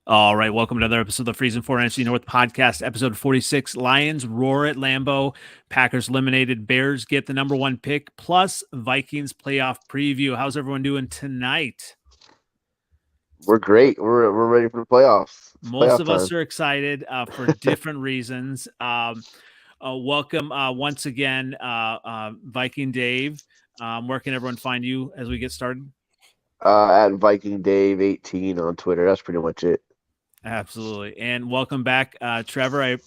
All right, welcome to another episode of the Freezin NFC North Podcast, episode 46. Lions roar at Lambeau. Packers eliminated. Bears get the number one pick, plus Vikings playoff preview. How's everyone doing tonight? We're great. We're ready for the playoffs. It's Most playoff of time. us are excited for different reasons. Welcome once again, Viking Dave. Where can everyone find you as we get started? At Viking Dave 18 on Twitter. That's pretty much it. Absolutely. And welcome back, Trevor. I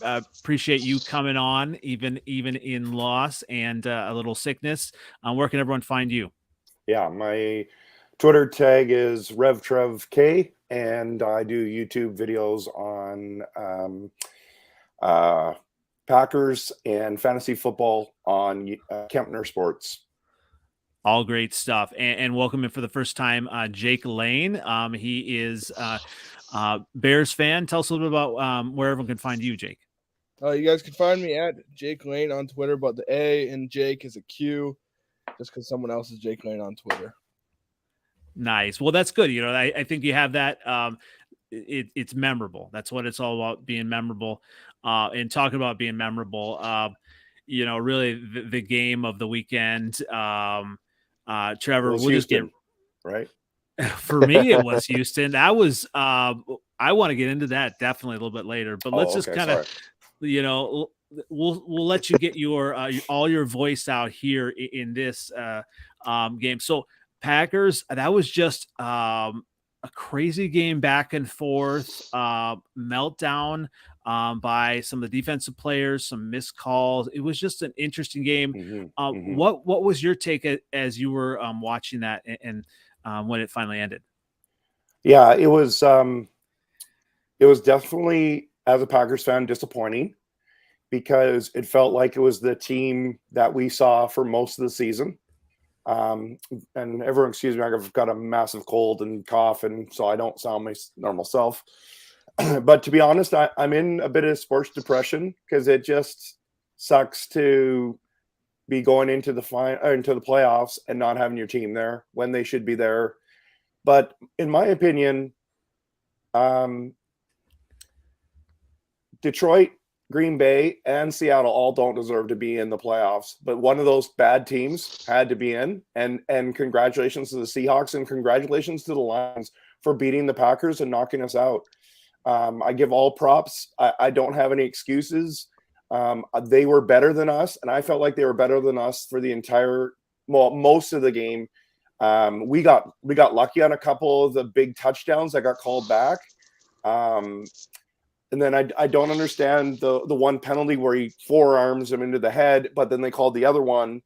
appreciate you coming on, even in loss and a little sickness. Where can everyone find you? Yeah, my Twitter tag is RevTrevK, and I do YouTube videos on Packers and fantasy football on Kempner Sports. All great stuff. And welcome in for the first time, Jake Lane. He is Bears fan. Tell us a little bit about where everyone can find you, Jake. You guys can find me at Jake Lane on Twitter, but the A in Jake is a Q, just because someone else is Jake Lane on Twitter. Nice. Well, that's good. You know, I think you have that. It's memorable. That's what it's all about, being memorable. And talking about being memorable, you know, really the game of the weekend. Trevor, we'll just get right. For me, it was Houston. That was I want to get into that definitely a little bit later, but let's just kind of, you know, we'll let you get your all your voice out here in this game. So Packers, that was just a crazy game, back and forth, meltdown by some of the defensive players, some missed calls. It was just an interesting game. What was your take as you were watching that and when it finally ended? Yeah, it was definitely, as a Packers fan, disappointing because it felt like it was the team that we saw for most of the season. And everyone, excuse me, I've got a massive cold and cough, and so I don't sound my normal self. But to be honest, I'm in a bit of sports depression because it just sucks to be going into the playoffs and not having your team there when they should be there. But in my opinion, Detroit, Green Bay, and Seattle all don't deserve to be in the playoffs. But one of those bad teams had to be in. And congratulations to the Seahawks and congratulations to the Lions for beating the Packers and knocking us out. I give all props. I don't have any excuses. They were better than us, and I felt like they were better than us for the most of the game. We got lucky on a couple of the big touchdowns that got called back. And then I don't understand the one penalty where he forearms him into the head, but then they called the other one.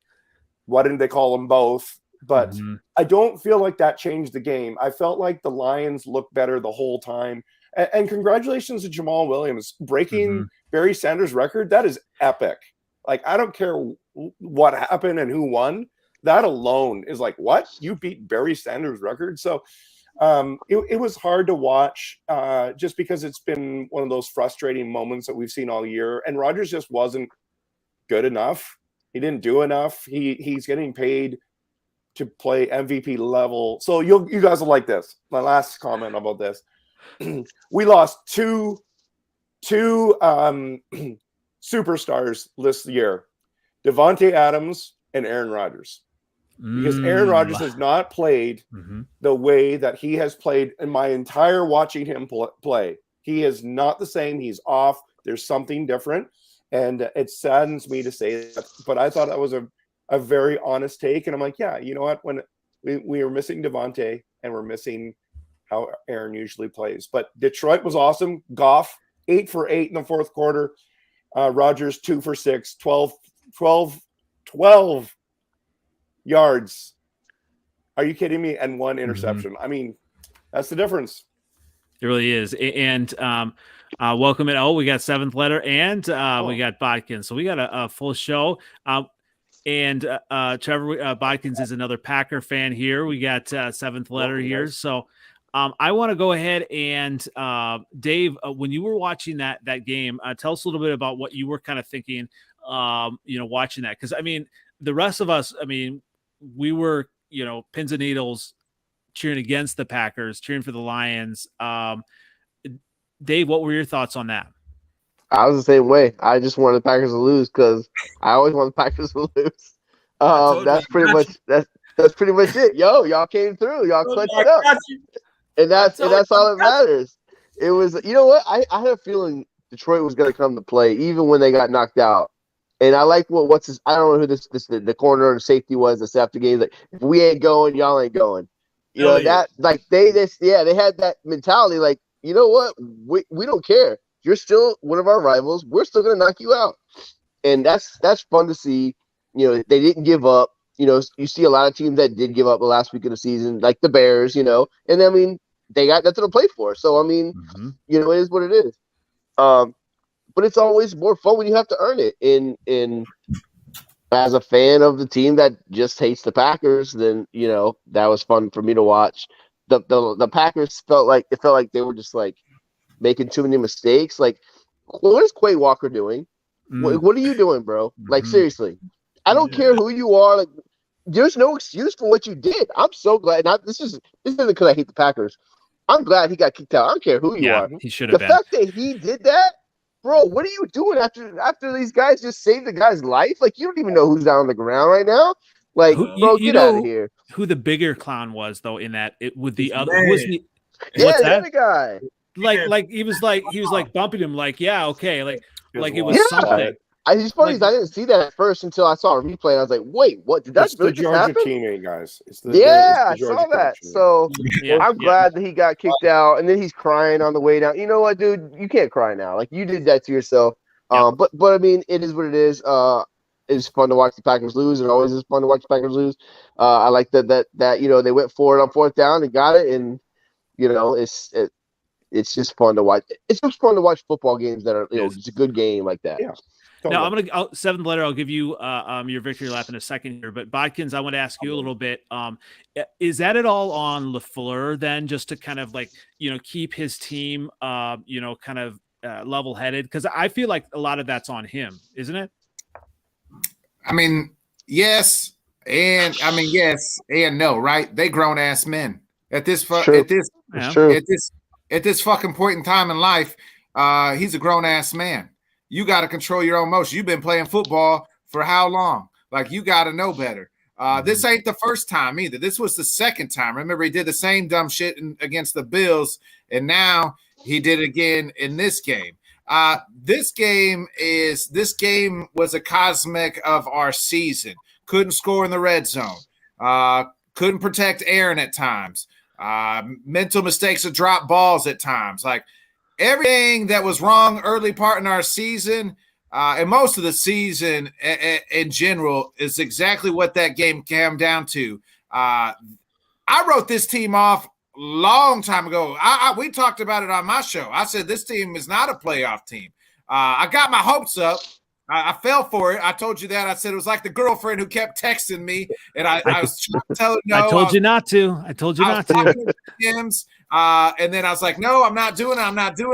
Why didn't they call them both? But I don't feel like that changed the game. I felt like the Lions looked better the whole time. And congratulations to Jamal Williams breaking Barry Sanders' record. That is epic. Like, I don't care what happened and who won. That alone is like, what? You beat Barry Sanders' record? So it was hard to watch just because it's been one of those frustrating moments that we've seen all year. And Rodgers just wasn't good enough. He didn't do enough. He's getting paid to play MVP level. So you guys will like this. My last comment about this. We lost two superstars this year, Devontae Adams and Aaron Rodgers, because Aaron Rodgers has not played the way that he has played in my entire watching him play. He is not the same. He's off. There's something different, and it saddens me to say that, but I thought that was a very honest take, and I'm like, yeah, you know what? When we were missing Devontae and we're missing how Aaron usually plays. But Detroit was awesome. Goff, 8 for 8 in the fourth quarter. Rodgers, 2 for 6, 12 yards. Are you kidding me? And 1 interception. I mean, that's the difference. It really is. And welcome it. Oh, we got seventh letter and we got Bodkins. So we got a full show. And Trevor Bodkins is another Packer fan here. We got seventh letter here. Nice. So I want to go ahead and Dave, when you were watching that game, tell us a little bit about what you were kind of thinking, watching that. Because, I mean, the rest of us, I mean, we were, pins and needles cheering against the Packers, cheering for the Lions. Dave, what were your thoughts on that? I was the same way. I just wanted the Packers to lose because I always want the Packers to lose. That's pretty much it. Yo, y'all came through. Y'all clutched it up, and that's all that matters. It was, you know what? I had a feeling Detroit was going to come to play even when they got knocked out. And I like what's his, I don't know who the corner or the safety was this after game. Like, if we ain't going, y'all ain't going. You know, that like they had that mentality. Like, you know what? We don't care. You're still one of our rivals. We're still gonna knock you out. And that's fun to see. You know, they didn't give up. You know, you see a lot of teams that did give up the last week of the season, like the Bears, you know, and I mean, they got nothing to play for. So I mean, you know, it is what it is. But it's always more fun when you have to earn it. In as a fan of the team that just hates the Packers, then you know that was fun for me to watch. The Packers felt like they were just like making too many mistakes. Like, what is Quay Walker doing? What are you doing, bro? Like, seriously, I don't care who you are. Like, there's no excuse for what you did. I'm so glad. This isn't because I hate the Packers. I'm glad he got kicked out. I don't care who you are. He should have been. The fact that he did that. Bro, what are you doing after these guys just saved the guy's life? Like, you don't even know who's down on the ground right now. Like, bro, get out of here. Who the bigger clown was though in that it with the other the other guy. Like he was bumping him like, yeah, okay, like it was something. It's funny, I didn't see that at first until I saw a replay, and I was like, "Wait, what? Did that really just happen?" Georgia teammate, guys. I saw that. So I'm glad that he got kicked out, and then he's crying on the way down. You know what, dude? You can't cry now. Like, you did that to yourself. But I mean, it is what it is. It's fun to watch the Packers lose. It always is fun to watch the Packers lose. I like that you know they went for it on fourth down and got it, and you know it's just fun to watch. It's just fun to watch football games that are it's a good game like that. Yeah. Now, seventh letter. I'll give you your victory lap in a second here. But Bodkins, I want to ask you a little bit. Is that at all on LaFleur then, just to kind of like keep his team kind of level headed? Because I feel like a lot of that's on him, isn't it? I mean, yes, and no, right? They grown ass men at this fucking point in time in life. He's a grown ass man. You got to control your own motion. You've been playing football for how long? Like, you got to know better. This ain't the first time either. This was the second time. Remember, he did the same dumb shit against the Bills, and now he did it again in this game. This game was a cosmic of our season. Couldn't score in the red zone. Couldn't protect Aaron at times. Mental mistakes of drop balls at times. Like, everything that was wrong early part in our season and most of the season in general is exactly what that game came down to. I wrote this team off a long time ago. We talked about it on my show. I said this team is not a playoff team. I got my hopes up. I fell for it. I told you that. I said it was like the girlfriend who kept texting me, and I was telling no. I told you not to. And then I was like, no, I'm not doing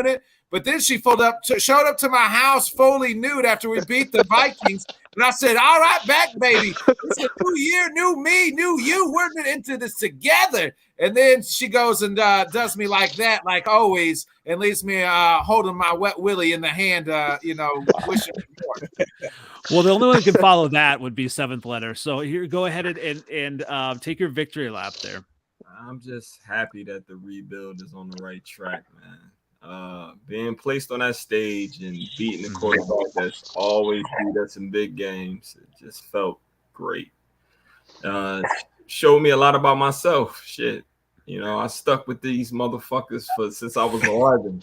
it. But then she showed up to my house fully nude after we beat the Vikings. And I said, all right, back, baby. It's a new year, new me, new you. We're into this together. And then she goes and does me like that, like always, and leaves me holding my wet willy in the hand, wishing me more. Well, the only one who can follow that would be seventh letter. So here, go ahead and take your victory lap there. I'm just happy that the rebuild is on the right track, man. Being placed on that stage and beating the quarterback that's always beat us in big games, it just felt great. Showed me a lot about myself. Shit, I stuck with these motherfuckers since I was 11.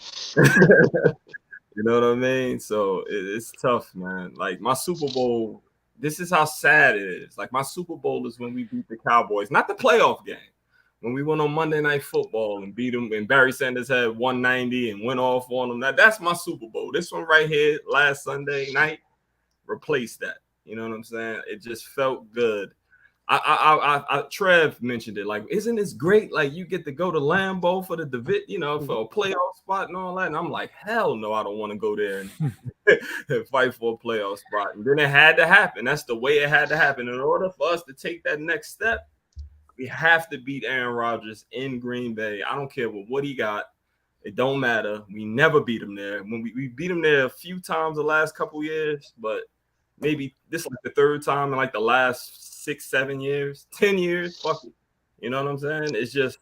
You know what I mean? So it's tough, man. Like, my Super Bowl, this is how sad it is. Like, my Super Bowl is when we beat the Cowboys, not the playoff game. When we went on Monday Night Football and beat them, and Barry Sanders had 190 and went off on them. That's my Super Bowl. This one right here, last Sunday night, replaced that. You know what I'm saying? It just felt good. Trev mentioned it. Like, isn't this great? Like, you get to go to Lambeau for the for a playoff spot and all that. And I'm like, hell no, I don't want to go there and fight for a playoff spot. And then it had to happen. That's the way it had to happen. In order for us to take that next step, we have to beat Aaron Rodgers in Green Bay. I don't care what he got. It don't matter. We never beat them there. When we beat them there a few times the last couple years, but maybe this is like the third time in like the last 6, 7 years, 10 years. Fuck it. You know what I'm saying? It's just,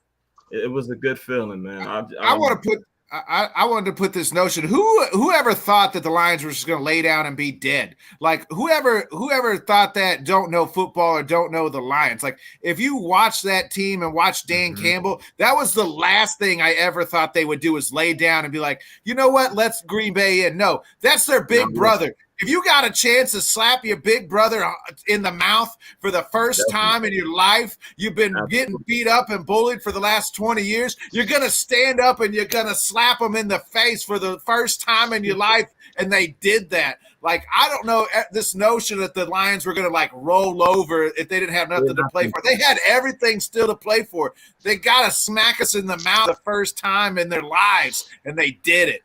it was a good feeling, man. I wanted to put this notion. Whoever thought that the Lions were just going to lay down and be dead? Like whoever thought that don't know football or don't know the Lions. Like if you watch that team and watch Dan Campbell, that was the last thing I ever thought they would do is lay down and be like, you know what? Let's Green Bay in. No, that's their big brother. If you got a chance to slap your big brother in the mouth for the first time in your life, you've been getting beat up and bullied for the last 20 years, you're going to stand up and you're going to slap them in the face for the first time in your life, and they did that. Like, I don't know, this notion that the Lions were going to, like, roll over if they didn't have nothing to play for. They had everything still to play for. They got to smack us in the mouth the first time in their lives, and they did it.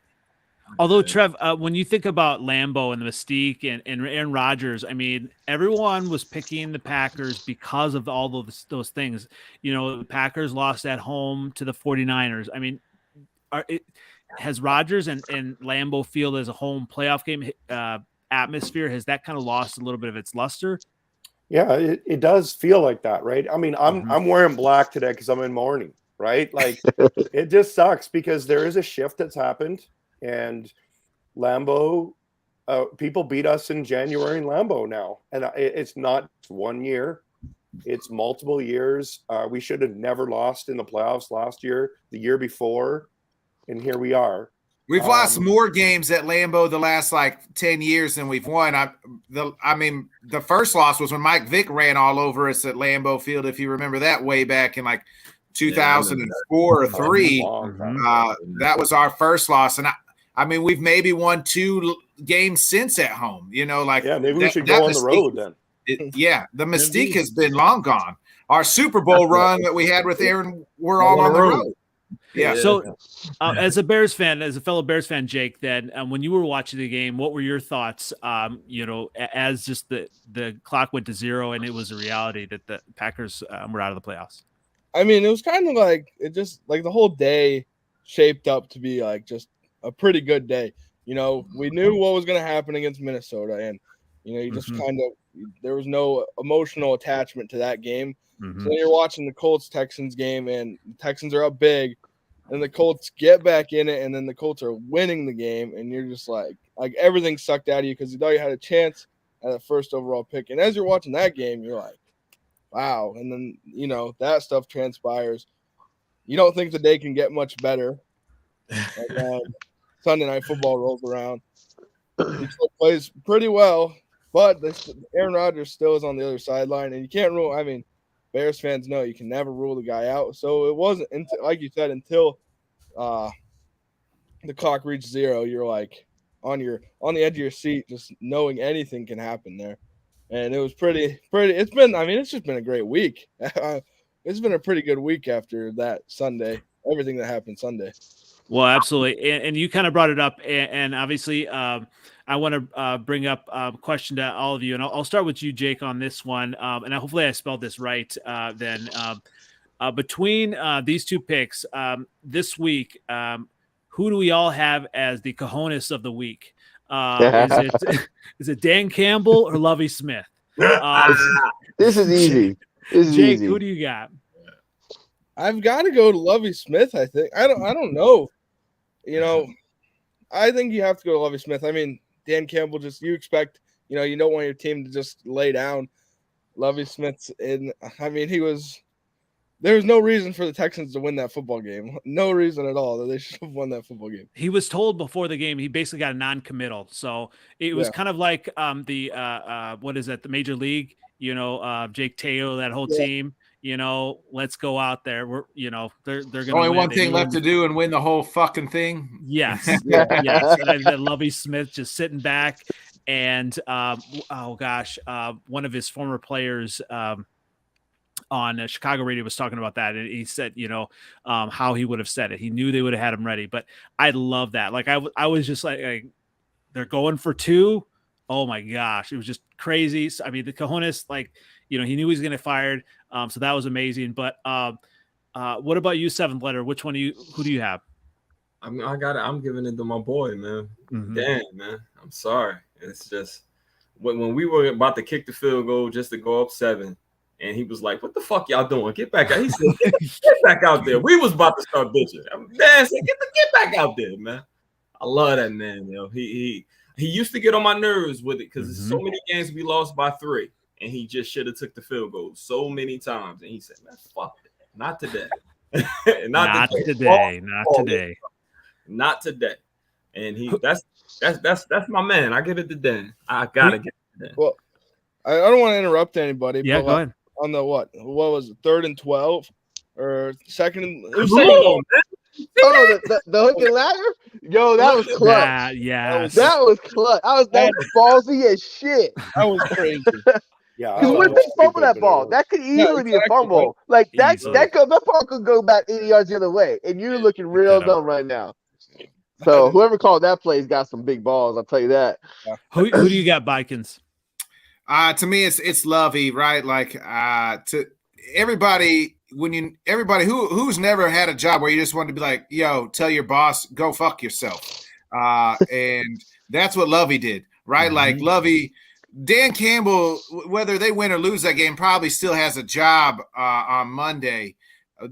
Although, Trev, when you think about Lambeau and the mystique and Aaron Rodgers, I mean, everyone was picking the Packers because of all those things. You know, the Packers lost at home to the 49ers. I mean, has Rodgers and Lambeau Field as a home playoff game atmosphere, has that kind of lost a little bit of its luster? Yeah, it does feel like that, right? I mean, I'm wearing black today because I'm in mourning, right? Like, it just sucks because there is a shift that's happened. And Lambeau, people beat us in January in Lambeau now. And it's not 1 year. It's multiple years. We should have never lost in the playoffs last year, the year before. And here we are. We've lost more games at Lambeau the last, 10 years than we've won. I mean, the first loss was when Mike Vick ran all over us at Lambeau Field, if you remember that way back in, 2004 or 3. That was our first loss. And I mean, we've maybe won 2 games since at home, maybe we should go on the road then. The mystique has been long gone. Our Super Bowl run that we had with Aaron, we're all on the road. Yeah. So as a fellow Bears fan, Jake, then when you were watching the game, what were your thoughts, as just the clock went to 0 and it was a reality that the Packers were out of the playoffs? I mean, it was kind of the whole day shaped up to be just a pretty good day. We knew what was going to happen against Minnesota, and you just there was no emotional attachment to that game. So then you're watching the Colts-Texans game, and the Texans are up big, and the Colts get back in it, and then the Colts are winning the game, and you're just like everything sucked out of you because you thought you had a chance at that first overall pick. And as you're watching that game, you're like, wow. And then, that stuff transpires. You don't think the day can get much better. And then Sunday Night Football rolls around. He still plays pretty well, but Aaron Rodgers still is on the other sideline, and you can't rule. I mean, Bears fans know you can never rule the guy out. So it wasn't until, like you said, until the clock reached 0, you're on the edge of your seat, just knowing anything can happen there. And it was pretty. It's just been a great week. It's been a pretty good week after that Sunday, everything that happened Sunday. Well, absolutely. And you kind of brought it up. And obviously, I want to bring up a question to all of you. And I'll start with you, Jake, on this one. And hopefully I spelled this right then. Between these two picks this week, who do we all have as the cojones of the week? Is it Dan Campbell or Lovie Smith? This is easy. Jake, who do you got? I've got to go to Lovie Smith, I think. I don't know. I think you have to go to Lovie Smith. I mean, Dan Campbell, you expect, you don't want your team to just lay down. Lovie Smith's in. I mean, there was no reason for the Texans to win that football game. No reason at all that they should have won that football game. He was told before the game he basically got a non-committal. So it was kind of like the Major League, Jake Teo, that whole team, let's go out there. We're, they're going to only one thing left to do and win the whole fucking thing. Yes. Yes. And Lovie Smith just sitting back and one of his former players on Chicago radio was talking about that. And he said, how he would have said it. He knew they would have had him ready, but I love that. I was just like, they're going for 2. Oh my gosh. It was just crazy. So, I mean, the cojones, he knew he was going to get fired. So that was amazing. But what about you, seventh letter? Who do you have? I'm giving it to my boy, man. Damn, man. I'm sorry. It's just when we were about to kick the field goal just to go up 7, and he was like, "What the fuck y'all doing? Get back out!" He said, "Get back out there." We was about to start bitching. Dan said, "Get back out there, man." I love that man, yo. He used to get on my nerves with it because so many games we lost by 3, and he just should have took the field goal so many times. And he said, "Man, fuck it, not today, not today. Not today." And that's my man. I give it to Dan. I gotta give it to Dan. Well, I don't want to interrupt anybody. Yeah, but go ahead. On the what was it, 3rd and 12 or second? It was Come second. on, man. Oh, the hook and ladder? Yo, that was clutch. That was clutch. That was ballsy as shit. That was crazy. Yeah, because what if they fumble that ball? That could easily be a fumble. Like that ball could go back 80 yards the other way, and you're looking real dumb right now. So whoever called that play's got some big balls. I'll tell you that. Who do you got, Vikings? To me, it's Lovey, right? Like to everybody, who's never had a job where you just want to be like, yo, tell your boss, go fuck yourself. And that's what Lovey did, right? Like Lovey, Dan Campbell, whether they win or lose that game, probably still has a job on Monday.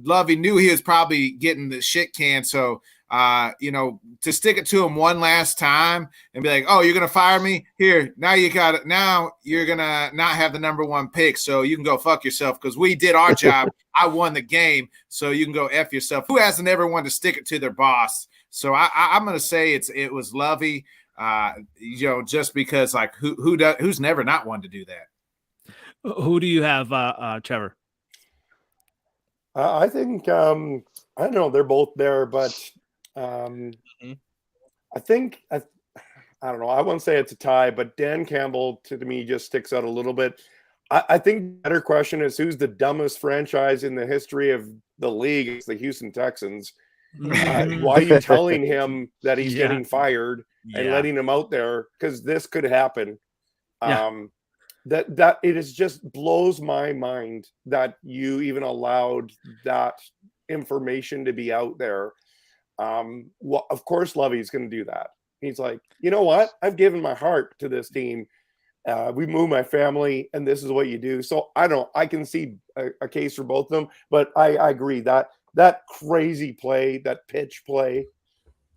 Lovey knew he was probably getting the shit canned. So, to stick it to him one last time and be like, oh, you're going to fire me? Here, now you're going to not have the number 1 pick. So you can go fuck yourself because we did our job. I won the game. So you can go F yourself. Who hasn't ever wanted to stick it to their boss? So I'm going to say it was Lovey. Just because like who's never not wanted to do that. Who do you have, Trevor? I think I don't know. They're both there, but I think I don't know. I won't say it's a tie, but Dan Campbell to me just sticks out a little bit. I think the better question is who's the dumbest franchise in the history of the league? It's the Houston Texans. Why are you telling him that he's getting fired and letting him out there? Because this could happen. That it is just blows my mind that you even allowed that information to be out there. Well, of course, Lovey's going to do that. He's like, you know what? I've given my heart to this team. We moved my family, and this is what you do. So I can see a case for both of them, but I agree that crazy play, that pitch play.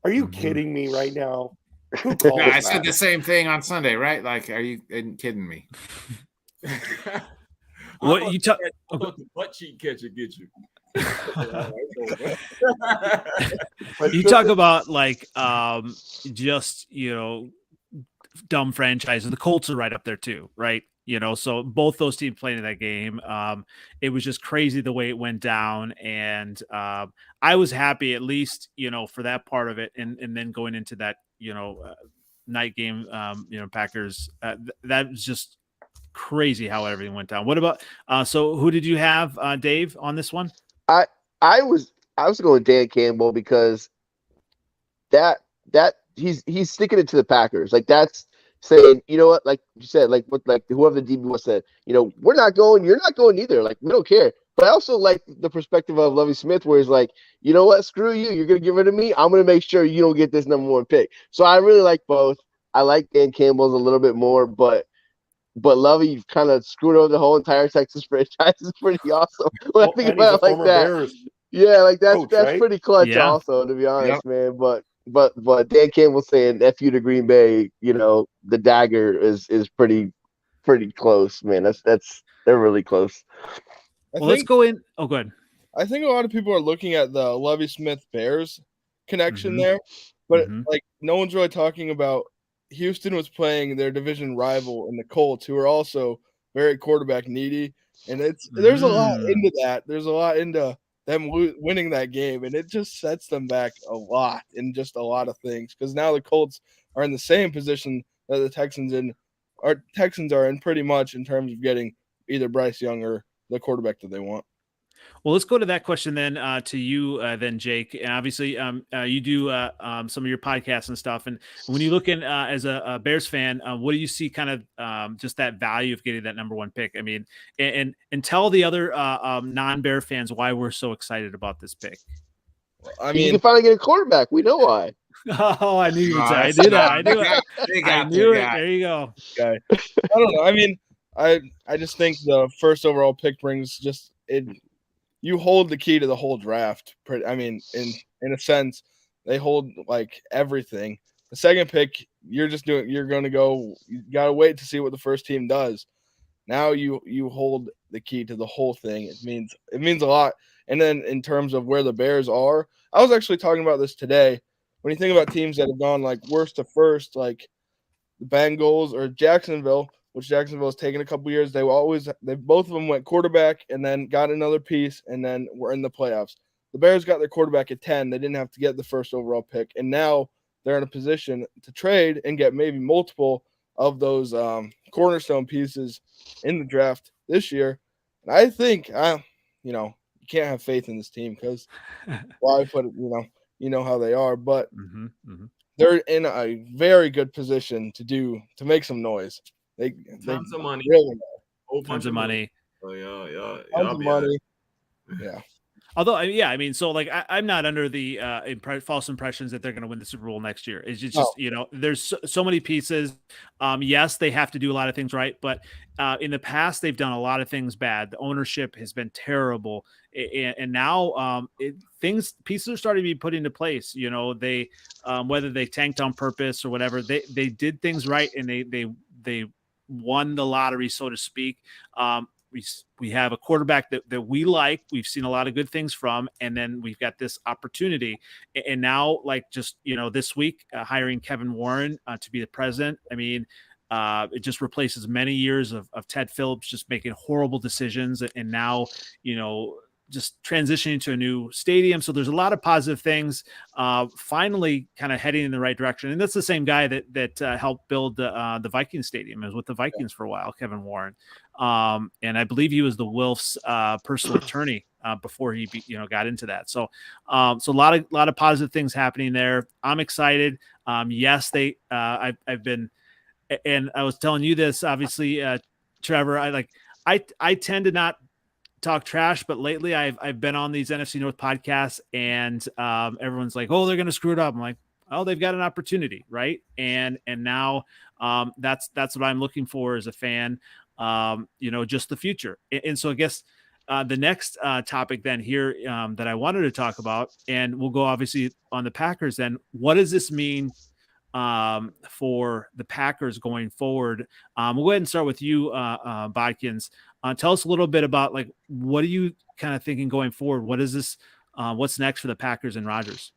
Are you kidding me right now? Who called I said the same thing on Sunday, right? Like, are you kidding me? What you talk? Butt cheek catcher get you. You talk about like just dumb franchises. The Colts are right up there too, right? So both those teams playing in that game, it was just crazy the way it went down. And I was happy at least, for that part of it. And then going into that, night game, Packers, that was just crazy how everything went down. What about, so who did you have, Dave, on this one? I was going Dan Campbell because that he's sticking it to the Packers. Like that's saying, you know what, like you said, like whoever the DB was said, we're not going, you're not going either. Like we don't care. But I also like the perspective of Lovie Smith, where he's like, you know what, screw you, you're gonna give it to me. I'm gonna make sure you don't get this number 1 pick. So I really like both. I like Dan Campbell's a little bit more, but Lovey kind of screwed over the whole entire Texas franchise. Is pretty awesome. When I think about it like that. Bears. Yeah, like that's coach, that's right? Pretty clutch also, to be honest, man. But Dan Campbell saying F you to Green Bay, the dagger is pretty close, man. They're really close. Let's go in. Oh, go ahead. I think a lot of people are looking at the Lovie Smith Bears connection there, but like no one's really talking about Houston was playing their division rival in the Colts, who are also very quarterback needy, and there's a lot into that. There's a lot into them winning that game, and it just sets them back a lot in just a lot of things, because now the Colts are in the same position that the Texans are in pretty much in terms of getting either Bryce Young or the quarterback that they want. Well, let's go to that question then to you then, Jake. And obviously, you do some of your podcasts and stuff. And when you look in as a Bears fan, what do you see kind of just that value of getting that number 1 pick? I mean, and tell the other non-Bear fans why we're so excited about this pick. I mean, you can finally get a quarterback. We know why. Oh, I knew you would say. I knew that. I knew it. I knew it. There you go. Okay. I don't know. I mean, I just think the first overall pick brings just it. You hold the key to the whole draft. I mean, in a sense, they hold like everything. The second pick, you're going to go. You got to wait to see what the first team does. Now you hold the key to the whole thing. It means a lot. And then in terms of where the Bears are, I was actually talking about this today. When you think about teams that have gone like worst to first, like the Bengals or Jacksonville, which Jacksonville has taken a couple years, they both of them went quarterback and then got another piece and then were in the playoffs. The Bears got their quarterback at 10. They didn't have to get the first overall pick. And now they're in a position to trade and get maybe multiple of those cornerstone pieces in the draft this year. And I think, you can't have faith in this team because why put it, you know how they are, but they're in a very good position to make some noise. Tons of money. Really tons of money. Oh, yeah. Tons of money. Yeah. Although, yeah, I mean, so like I'm not under the false impressions that they're going to win the Super Bowl next year. It's just there's so many pieces. Yes, they have to do a lot of things right, but in the past they've done a lot of things bad. The ownership has been terrible, and now pieces are starting to be put into place. They whether they tanked on purpose or whatever, they did things right, and they won the lottery, so to speak. We have a quarterback that we like. We've seen a lot of good things from, and then we've got this opportunity. And now, like just this week, hiring Kevin Warren to be the president. I mean, it just replaces many years of Ted Phillips just making horrible decisions, and now just transitioning to a new stadium. So there's a lot of positive things finally kind of heading in the right direction. And that's the same guy that helped build the Viking stadium. It was with the Vikings for a while, Kevin Warren. And I believe he was the Wilf's personal attorney before he got into that. So a lot of positive things happening there. I'm excited. Yes, I've been, and I was telling you this, obviously, Trevor, I tend to not talk trash, but lately I've been on these NFC North podcasts, and everyone's like, oh, they're going to screw it up. I'm like, oh, they've got an opportunity. Right. And now that's what I'm looking for as a fan, just the future. And so I guess the next topic then here that I wanted to talk about, and we'll go obviously on the Packers then, what does this mean for the Packers going forward? We'll go ahead and start with you, Bodkins. Tell us a little bit about what are you kind of thinking going forward? What is this? What's next for the Packers and Rodgers?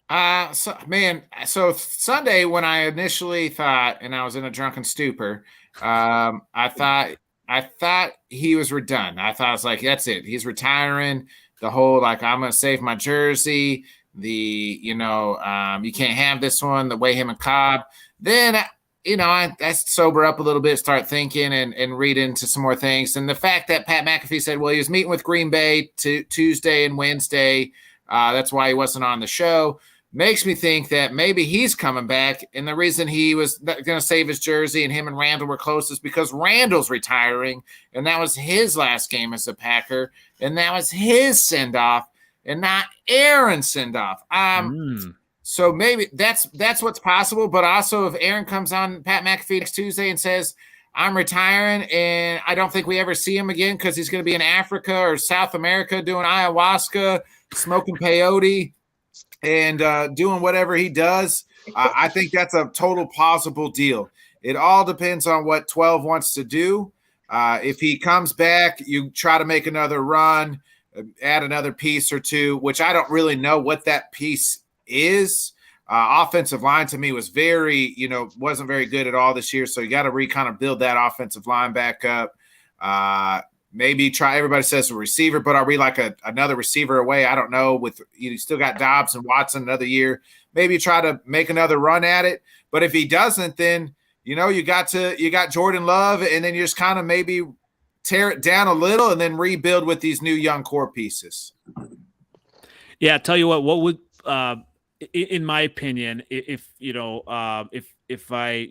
So Sunday when I initially thought, and I was in a drunken stupor, I thought he was done. I thought, I was like, that's it. He's retiring. The whole, I'm going to save my jersey. You can't have this one, the way him and Cobb. Then, I sober up a little bit, start thinking and read into some more things. And the fact that Pat McAfee said, well, he was meeting with Green Bay Tuesday and Wednesday. That's why he wasn't on the show. Makes me think that maybe he's coming back. And the reason he was going to save his jersey and him and Randall were close is because Randall's retiring. And that was his last game as a Packer. And that was his send-off and not Aaron's send-off. So maybe that's what's possible. But also if Aaron comes on Pat McAfee next Tuesday and says, I'm retiring and I don't think we ever see him again because he's going to be in Africa or South America doing ayahuasca, smoking peyote, and doing whatever he does, I think that's a total possible deal. It all depends on what 12 wants to do. If he comes back, you try to make another run, add another piece or two, which I don't really know what that piece is. Offensive line to me was wasn't very good at all this year. So you got to kind of build that offensive line back up. Maybe try, everybody says a receiver, but are we another receiver away? I don't know. With you still got Dobbs and Watson another year. Maybe try to make another run at it. But if he doesn't, then you got Jordan Love, and then you just kind of maybe tear it down a little and then rebuild with these new young core pieces. Yeah, tell you what would in my opinion, if I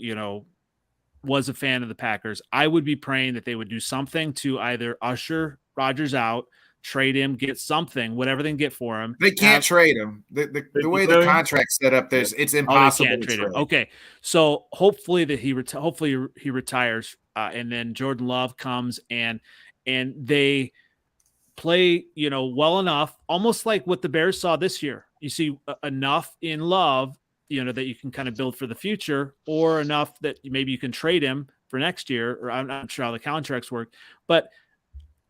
was a fan of the Packers, I would be praying that they would do something to either usher Rodgers out, trade him, get something, whatever they can get for him. They can't trade him. The way the contract's set up, it's impossible to trade him. Okay, so hopefully that he retires, and then Jordan Love comes and they play, well enough, almost like what the Bears saw this year. You see enough in Love, that you can kind of build for the future, or enough that maybe you can trade him for next year, or I'm not sure how the contracts work. But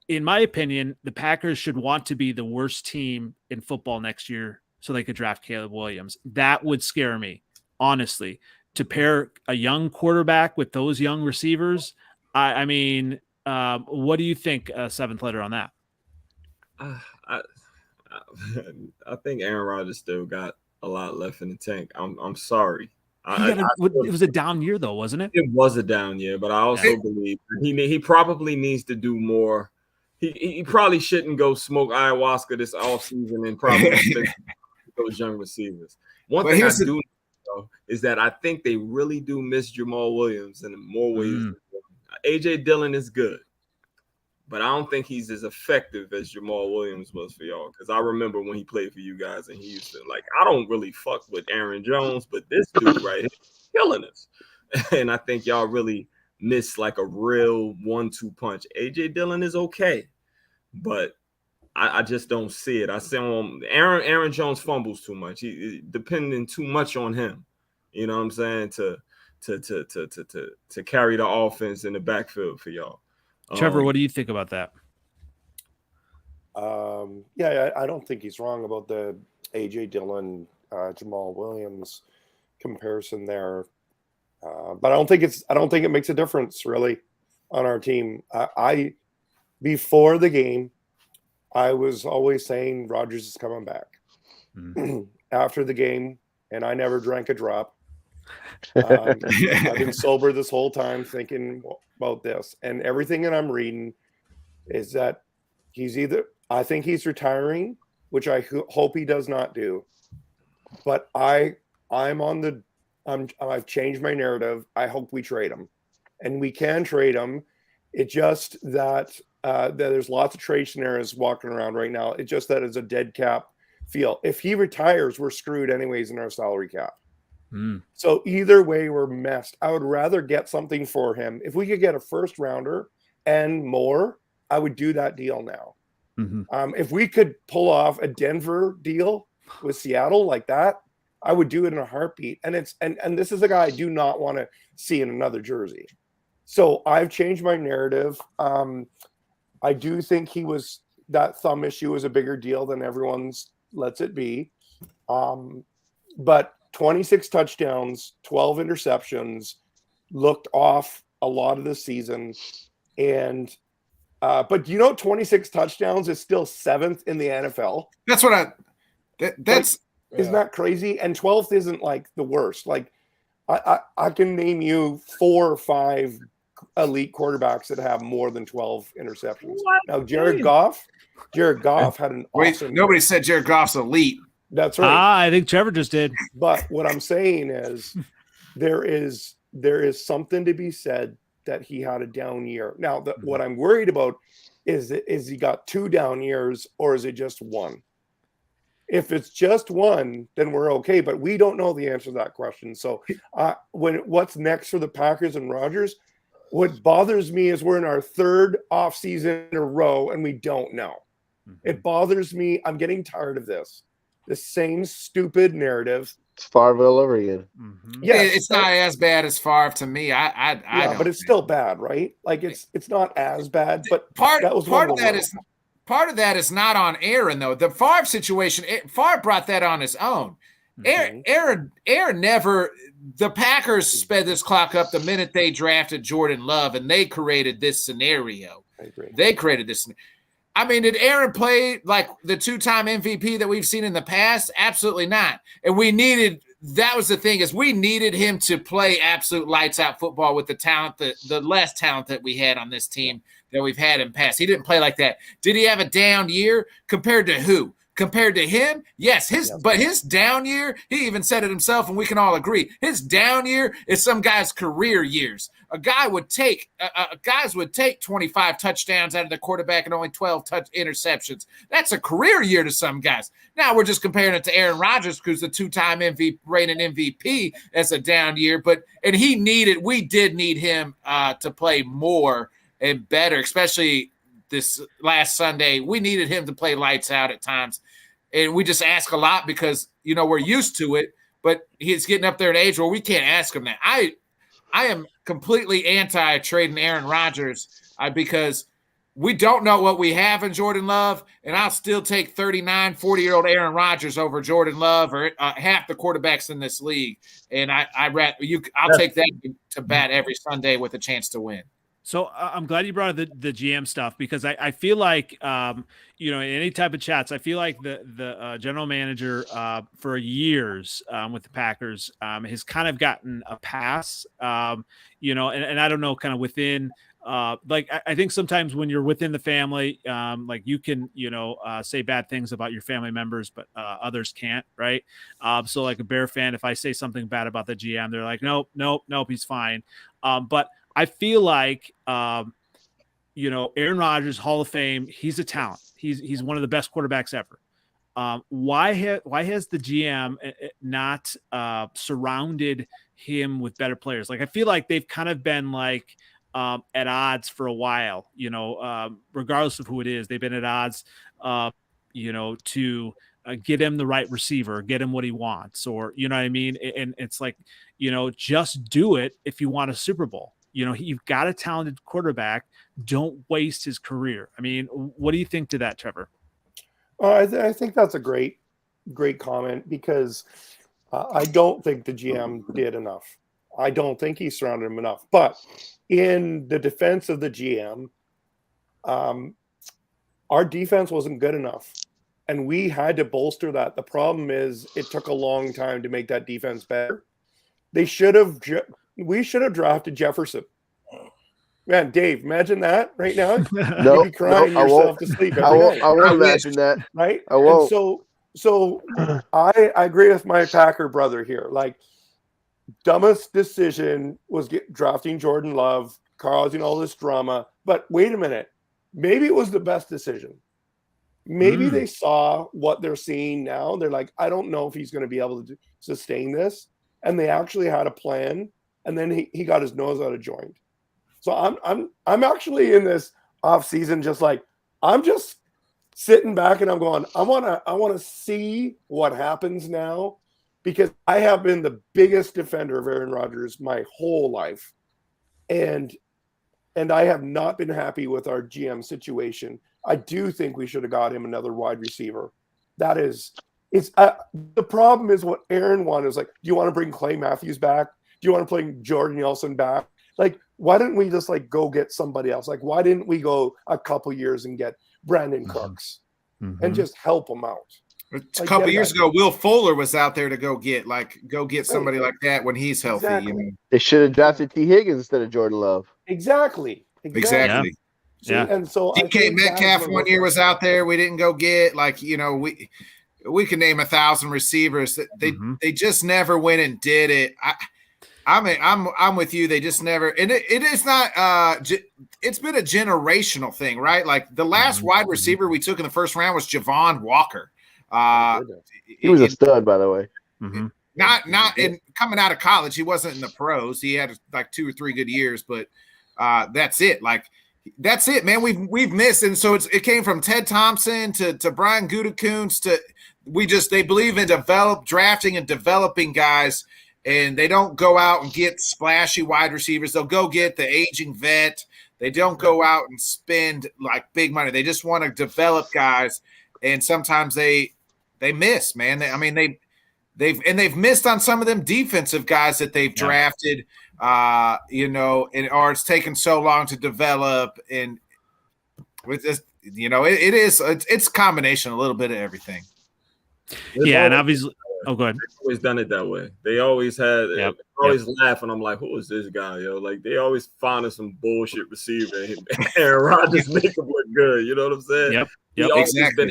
in my opinion, the Packers should want to be the worst team in football next year so they could draft Caleb Williams. That would scare me, honestly, to pair a young quarterback with those young receivers. I mean, what do you think, seventh letter, on that? I think Aaron Rodgers still got a lot left in the tank. I'm sorry. It was a down year, though, wasn't it? It was a down year, but I also believe he probably needs to do more. He probably shouldn't go smoke ayahuasca this offseason and probably those young receivers. One thing I do know is that I think they really do miss Jamal Williams in more ways. AJ Dillon is good, but I don't think he's as effective as Jamal Williams was for y'all. Because I remember when he played for you guys and he used to, I don't really fuck with Aaron Jones, but this dude right here is killing us. And I think y'all really miss a real 1-2 punch. AJ Dillon is okay, but I just don't see it. I see him. Aaron Jones fumbles too much. He depending too much on him. You know what I'm saying? To carry the offense in the backfield for y'all. Trevor, what do you think about that? I don't think he's wrong about the AJ Dillon, Jamal Williams comparison there. But I don't think it makes a difference really on our team. Before the game, I was always saying Rodgers is coming back. After the game, and I never drank a drop. I've been sober this whole time thinking about this, and everything that I'm reading is that I think he's retiring, which I hope he does not do. But I've changed my narrative. I hope we trade him, and we can trade him. It's just that there's lots of trade scenarios walking around right now. It's just that it's a dead cap feel. If he retires, we're screwed anyways in our salary cap. So either way, we're messed. I would rather get something for him. If we could get a first rounder and more, I would do that deal now. If we could pull off a Denver deal with Seattle like that, I would do it in a heartbeat. And this is a guy I do not want to see in another jersey. So I've changed my narrative. I do think that thumb issue was a bigger deal than everyone's lets it be. But 26 touchdowns, 12 interceptions, looked off a lot of the season. And but 26 touchdowns is still 7th in the NFL. That's what isn't that crazy? And 12th isn't the worst. I can name you 4 or 5 elite quarterbacks that have more than 12 interceptions. Now Jared Goff had an awesome nobody said Jared Goff's elite. That's right. I think Trevor just did. But what I'm saying is there is something to be said that he had a down year. Now, what I'm worried about is he got 2 down years, or is it just 1? If it's just 1, then we're okay. But we don't know the answer to that question. So what's next for the Packers and Rodgers? What bothers me is we're in our 3rd offseason in a row, and we don't know. It bothers me. I'm getting tired of this. The same stupid narrative. It's Favre all over again. Yeah, it's not as bad as Favre to me. But it's still bad, right? It's not as bad. But part of that is not on Aaron though. The Favre situation, Favre brought that on his own. Aaron never. The Packers sped this clock up the minute they drafted Jordan Love, and they created this scenario. I agree. They created this. I mean, did Aaron play like the 2-time MVP that we've seen in the past? Absolutely not. And that was the thing, is we needed him to play absolute lights out football with the talent, the less talent that we had on this team that we've had in past. He didn't play like that. Did he have a down year? Compared to who? compared to him, yes, but his down year, he even said it himself, and we can all agree, his down year is some guy's career years. Guys would take 25 touchdowns out of the quarterback and only 12 interceptions. That's a career year to some guys. Now we're just comparing it to Aaron Rodgers, who's the 2-time reigning MVP as a down year. And we did need him to play more and better, especially this last Sunday. We needed him to play lights out at times. And we just ask a lot because, we're used to it, but he's getting up there in age where we can't ask him that. I am completely anti-trading Aaron Rodgers because we don't know what we have in Jordan Love, and I'll still take 39, 40-year-old Aaron Rodgers over Jordan Love or half the quarterbacks in this league. And I'll take that to bat every Sunday with a chance to win. So I'm glad you brought up the GM stuff because I feel like, in any type of chats, I feel like the general manager for years with the Packers has kind of gotten a pass, and I don't know, kind of within I think sometimes when you're within the family, you can, say bad things about your family members, but others can't. Right. So like a Bear fan, if I say something bad about the GM, they're like, nope, he's fine. But I feel like, Aaron Rodgers, Hall of Fame, he's a talent. He's one of the best quarterbacks ever. Why has the GM not surrounded him with better players? Like, I feel like they've kind of been at odds for a while, regardless of who it is. They've been at odds, to get him the right receiver, get him what he wants, or, you know what I mean? And it's like, just do it if you want a Super Bowl. You've got a talented quarterback. Don't waste his career. I mean, what do you think to that, Trevor? I think that's a great comment because I don't think the GM did enough. I don't think he surrounded him enough. But in the defense of the GM, our defense wasn't good enough, and we had to bolster that. The problem is it took a long time to make that defense better. We should have drafted Jefferson. Man, Dave, imagine that right now. You'd be crying yourself to sleep. I won't imagine that. Right? I won't. And so I agree with my Packer brother here. Dumbest decision was drafting Jordan Love, causing all this drama. But wait a minute. Maybe it was the best decision. Maybe they saw what they're seeing now. They're like, I don't know if he's going to be able to sustain this. And they actually had a plan. And then he got his nose out of joint. So I'm actually in this off season, I'm just sitting back and I'm going, I want to see what happens now, because I have been the biggest defender of Aaron Rodgers my whole life. And I have not been happy with our GM situation. I do think we should have got him another wide receiver. The problem is what Aaron wanted is do you want to bring Clay Matthews back? Do you want to bring Jordan Nelson back? Why didn't we just go get somebody else? Why didn't we go a couple years and get Brandon Cooks and just help them out? A couple years ago, Will Fuller was out there to go get somebody like that when he's healthy. Exactly. They should have drafted T. Higgins instead of Jordan Love. Exactly. Yeah. And so DK Metcalf one year was out there. We didn't go get we can name 1,000 receivers. They just never went and did it. I'm with you. They just never, and it is not. It's been a generational thing, right? The last wide receiver we took in the first round was Javon Walker. He was a stud, by the way. Mm-hmm. Not in coming out of college. He wasn't in the pros. He had 2 or 3 good years, but that's it. That's it, man. We've missed, and so it came from Ted Thompson to Brian Gutekunst to they believe in drafting and developing guys. And they don't go out and get splashy wide receivers. They'll go get the aging vet. They don't go out and spend big money. They just want to develop guys. And sometimes they miss, man. They've missed on some of them defensive guys that they've drafted, or it's taken so long to develop. And with this, it's a combination, a little bit of everything. And obviously. Oh, go ahead. They've always done it that way. They always had, always laugh, and I'm like, who is this guy, yo? They always finding some bullshit receiver, and Aaron Rodgers make him look good. You know what I'm saying? Yep. He always been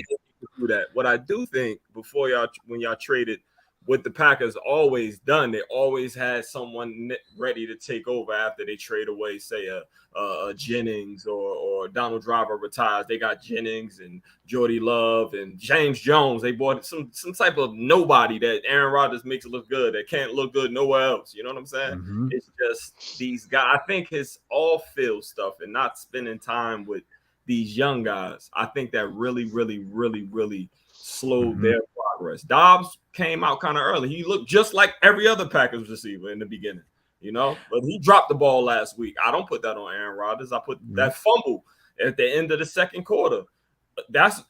through that. What I do think before when y'all traded, what the Packers always done, they always had someone ready to take over after they trade away, say a Jennings or Donald Driver retires. They got Jennings and Jordy Love and James Jones. They bought some type of nobody that Aaron Rodgers makes it look good. That can't look good nowhere else. You know what I'm saying? Mm-hmm. It's just these guys. I think his off-field stuff and not spending time with these young guys, I think that really, really, really, really slowed their progress. Dobbs came out kind of early. He looked just like every other Packers receiver in the beginning, but he dropped the ball last week. I don't put that on Aaron Rodgers. I put that fumble at the end of the second quarter. That's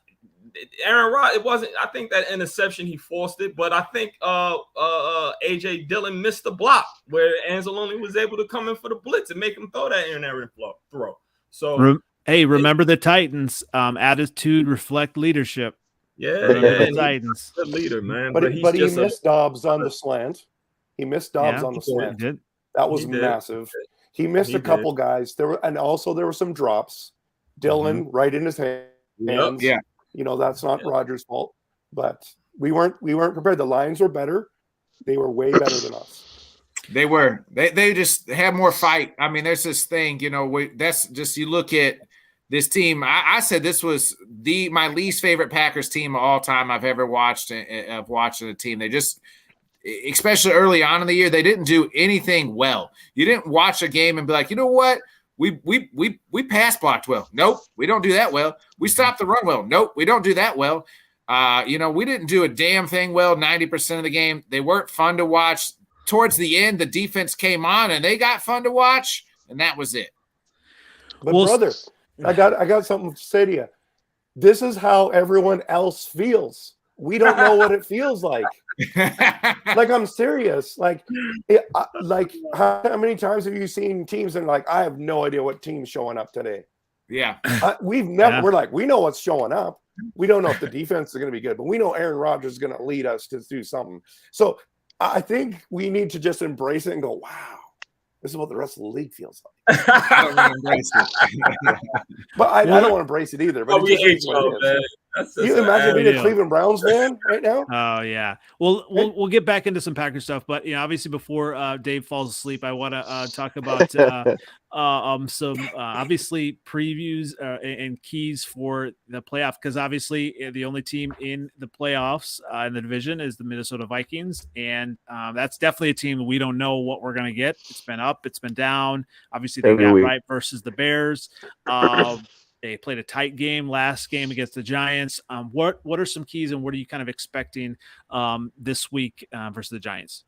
Aaron Rodgers. It wasn't. I think that interception he forced it, but I think AJ Dillon missed the block where Anzalone was able to come in for the blitz and make him throw that Aaron throw. So remember the Titans. Attitude reflect leadership. Yeah, Titans. Good leader, man. But he missed Dobbs on the slant. He missed Dobbs on the slant. That was massive. He missed a couple guys. There were some drops. Dillon right in his hands. Yep. Yeah. That's not Rodgers' fault. But we weren't prepared. The Lions were better. They were way better than us. They were. They just had more fight. I mean, there's this thing, that's just, you look at this team. I said this was my least favorite Packers team of all time I've ever watched. Of watching a team, they just, especially early on in the year, they didn't do anything well. You didn't watch a game and be like, you know what, we pass blocked well. Nope, we don't do that well. We stopped the run well. Nope, we don't do that well. We didn't do a damn thing well 90% of the game. They weren't fun to watch. Towards the end, the defense came on and they got fun to watch, and that was it. But brother, I got something to say to you. This is how everyone else feels. We don't know what it feels like. Like, I'm serious. Like how many times have you seen teams and like, I have no idea what team's showing up today? Yeah. We've never. We're like, we know what's showing up. We don't know if the defense is going to be good, but we know Aaron Rodgers is going to lead us to do something. So I think we need to just embrace it and go, wow, this is what the rest of the league feels like. I don't want to embrace it. But I don't want to embrace it either. But we hate you, man. You imagine being a Cleveland Browns fan right now? Oh yeah. Well, we'll get back into some Packers stuff, but obviously before Dave falls asleep, I want to talk about some obviously previews and keys for the playoff, because obviously the only team in the playoffs in the division is the Minnesota Vikings, and that's definitely a team that we don't know what we're going to get. It's been up, it's been down. Obviously, they got right versus the Bears. They played a tight game last game against the Giants. What are some keys, and what are you kind of expecting this week versus the Giants?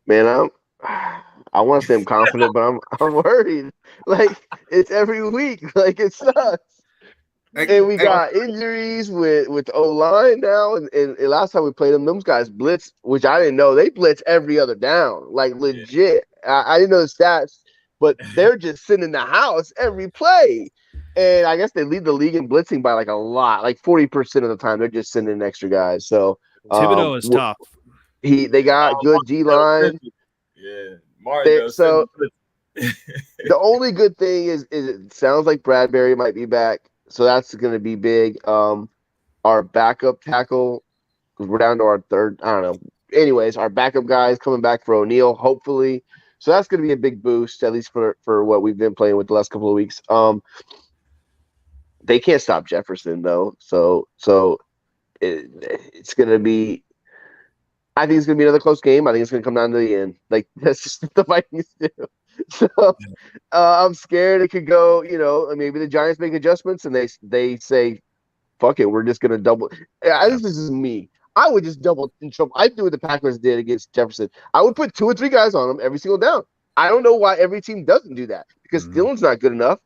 Man, I want to say I'm confident, but I'm worried. Like, it's every week. Like, it sucks. And we got injuries with O-line now. And last time we played them, those guys blitz, which I didn't know. They blitz every other down, like legit. I didn't know the stats, but they're just sitting in the house every play. And I guess they lead the league in blitzing by like a lot, like 40% of the time. They're just sending extra guys. So Thibodeau is tough. They got good D line. Yeah, Mario. So the only good thing is it sounds like Bradbury might be back, so that's going to be big. Our backup tackle, because we're down to our third. I don't know. Anyways, our backup guy is coming back for O'Neal, hopefully. So that's going to be a big boost, at least for what we've been playing with the last couple of weeks. They can't stop Jefferson though, so it's going to be. I think it's going to be another close game. I think it's going to come down to the end. Like, that's just what the Vikings do. So I'm scared it could go. Maybe the Giants make adjustments and they say, "Fuck it, we're just going to double." I think this is me. I would just double in trouble. I'd do what the Packers did against Jefferson. I would put 2 or 3 guys on him every single down. I don't know why every team doesn't do that, because Dillon's not good enough.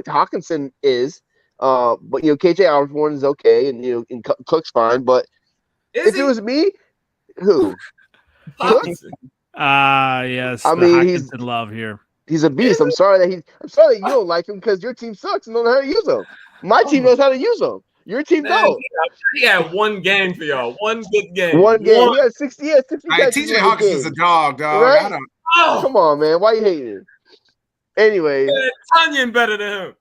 Hawkinson is. But KJ Osborne is okay, and Cook's fine. But if it was me, who? Hawkinson. Yes. I mean, he's in love here. He's a beast. I'm sorry that you don't like him, because your team sucks and don't know how to use him. My team knows how to use him. Your team don't. He had one game for y'all. One good game. One game. He had 60. Yeah, 60. TJ Hawkinson's a dog. Right? Come on, man. Why you hating him? Anyway, Tunyon better than him.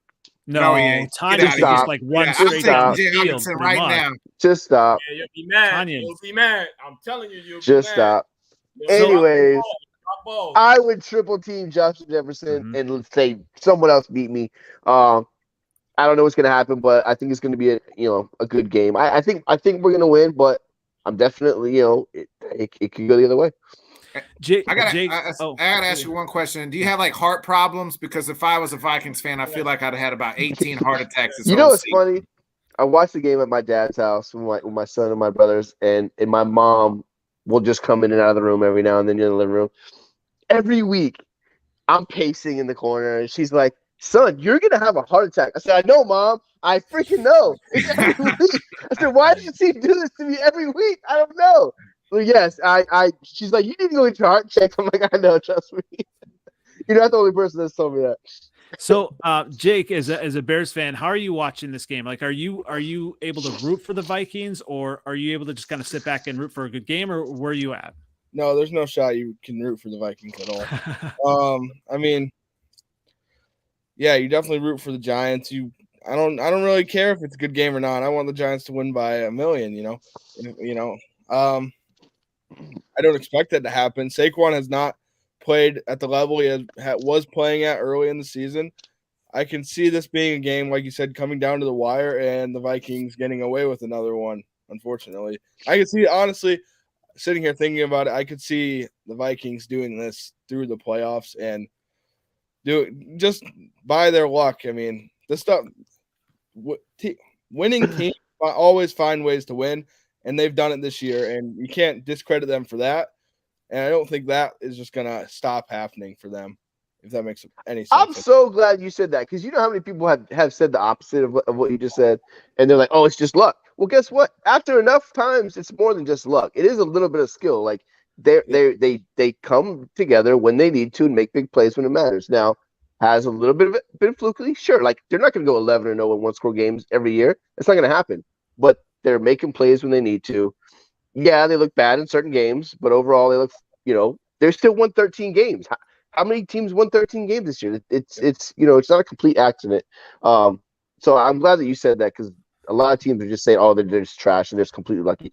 No, Tanya's just like one straight down the field right now. Just stop. Yeah, you'll be mad. You'll be mad. I'm telling you, you'll just be mad. Stop. Anyways, I would triple team Justin Jefferson and let's say someone else beat me. I don't know what's gonna happen, but I think it's gonna be a good game. I think we're gonna win, but I'm definitely it could go the other way. I gotta ask you one question. Do you have like heart problems? Because if I was a Vikings fan, I feel like I'd have had about 18 heart attacks. You know what's funny? I watched the game at my dad's house with my son and my brothers, and my mom will just come in and out of the room every now and then in the living room. Every week, I'm pacing in the corner, and she's like, "Son, you're gonna have a heart attack." I said, "I know, Mom. I freaking know." It's every week. I said, "Why does she do this to me every week?" I don't know. Well, yes, she's like, "You need to go get your heart checked." I'm like, "I know, trust me." You're not the only person that's told me that. So, Jake, as a Bears fan, how are you watching this game? Like, are you able to root for the Vikings, or are you able to just kind of sit back and root for a good game, or where are you at? No, there's no shot you can root for the Vikings at all. I mean, yeah, you definitely root for the Giants. I don't really care if it's a good game or not. I want the Giants to win by 1,000,000. I don't expect that to happen. Saquon has not played at the level he was playing at early in the season. I can see this being a game, like you said, coming down to the wire and the Vikings getting away with another one, unfortunately. I can see, honestly, sitting here thinking about it, I could see the Vikings doing this through the playoffs and do it just by their luck. I mean, this stuff, winning teams always find ways to win, and they've done it this year, and you can't discredit them for that. And I don't think that is just going to stop happening for them, if that makes any sense. I'm so glad you said that, because you know how many people have said the opposite of what you just said, and they're like, "Oh, it's just luck." Well, guess what? After enough times, it's more than just luck. It is a little bit of skill. Like they come together when they need to and make big plays when it matters. Now, has a little bit of flukily, sure. Like they're not going to go 11-0 in one-score games every year. It's not going to happen. But they're making plays when they need to. Yeah, they look bad in certain games, but overall they look, they're still won 13 games. How many teams won 13 games this year? It's not a complete accident. So I'm glad that you said that, because a lot of teams are just saying, "Oh, they're just trash and they're just completely lucky."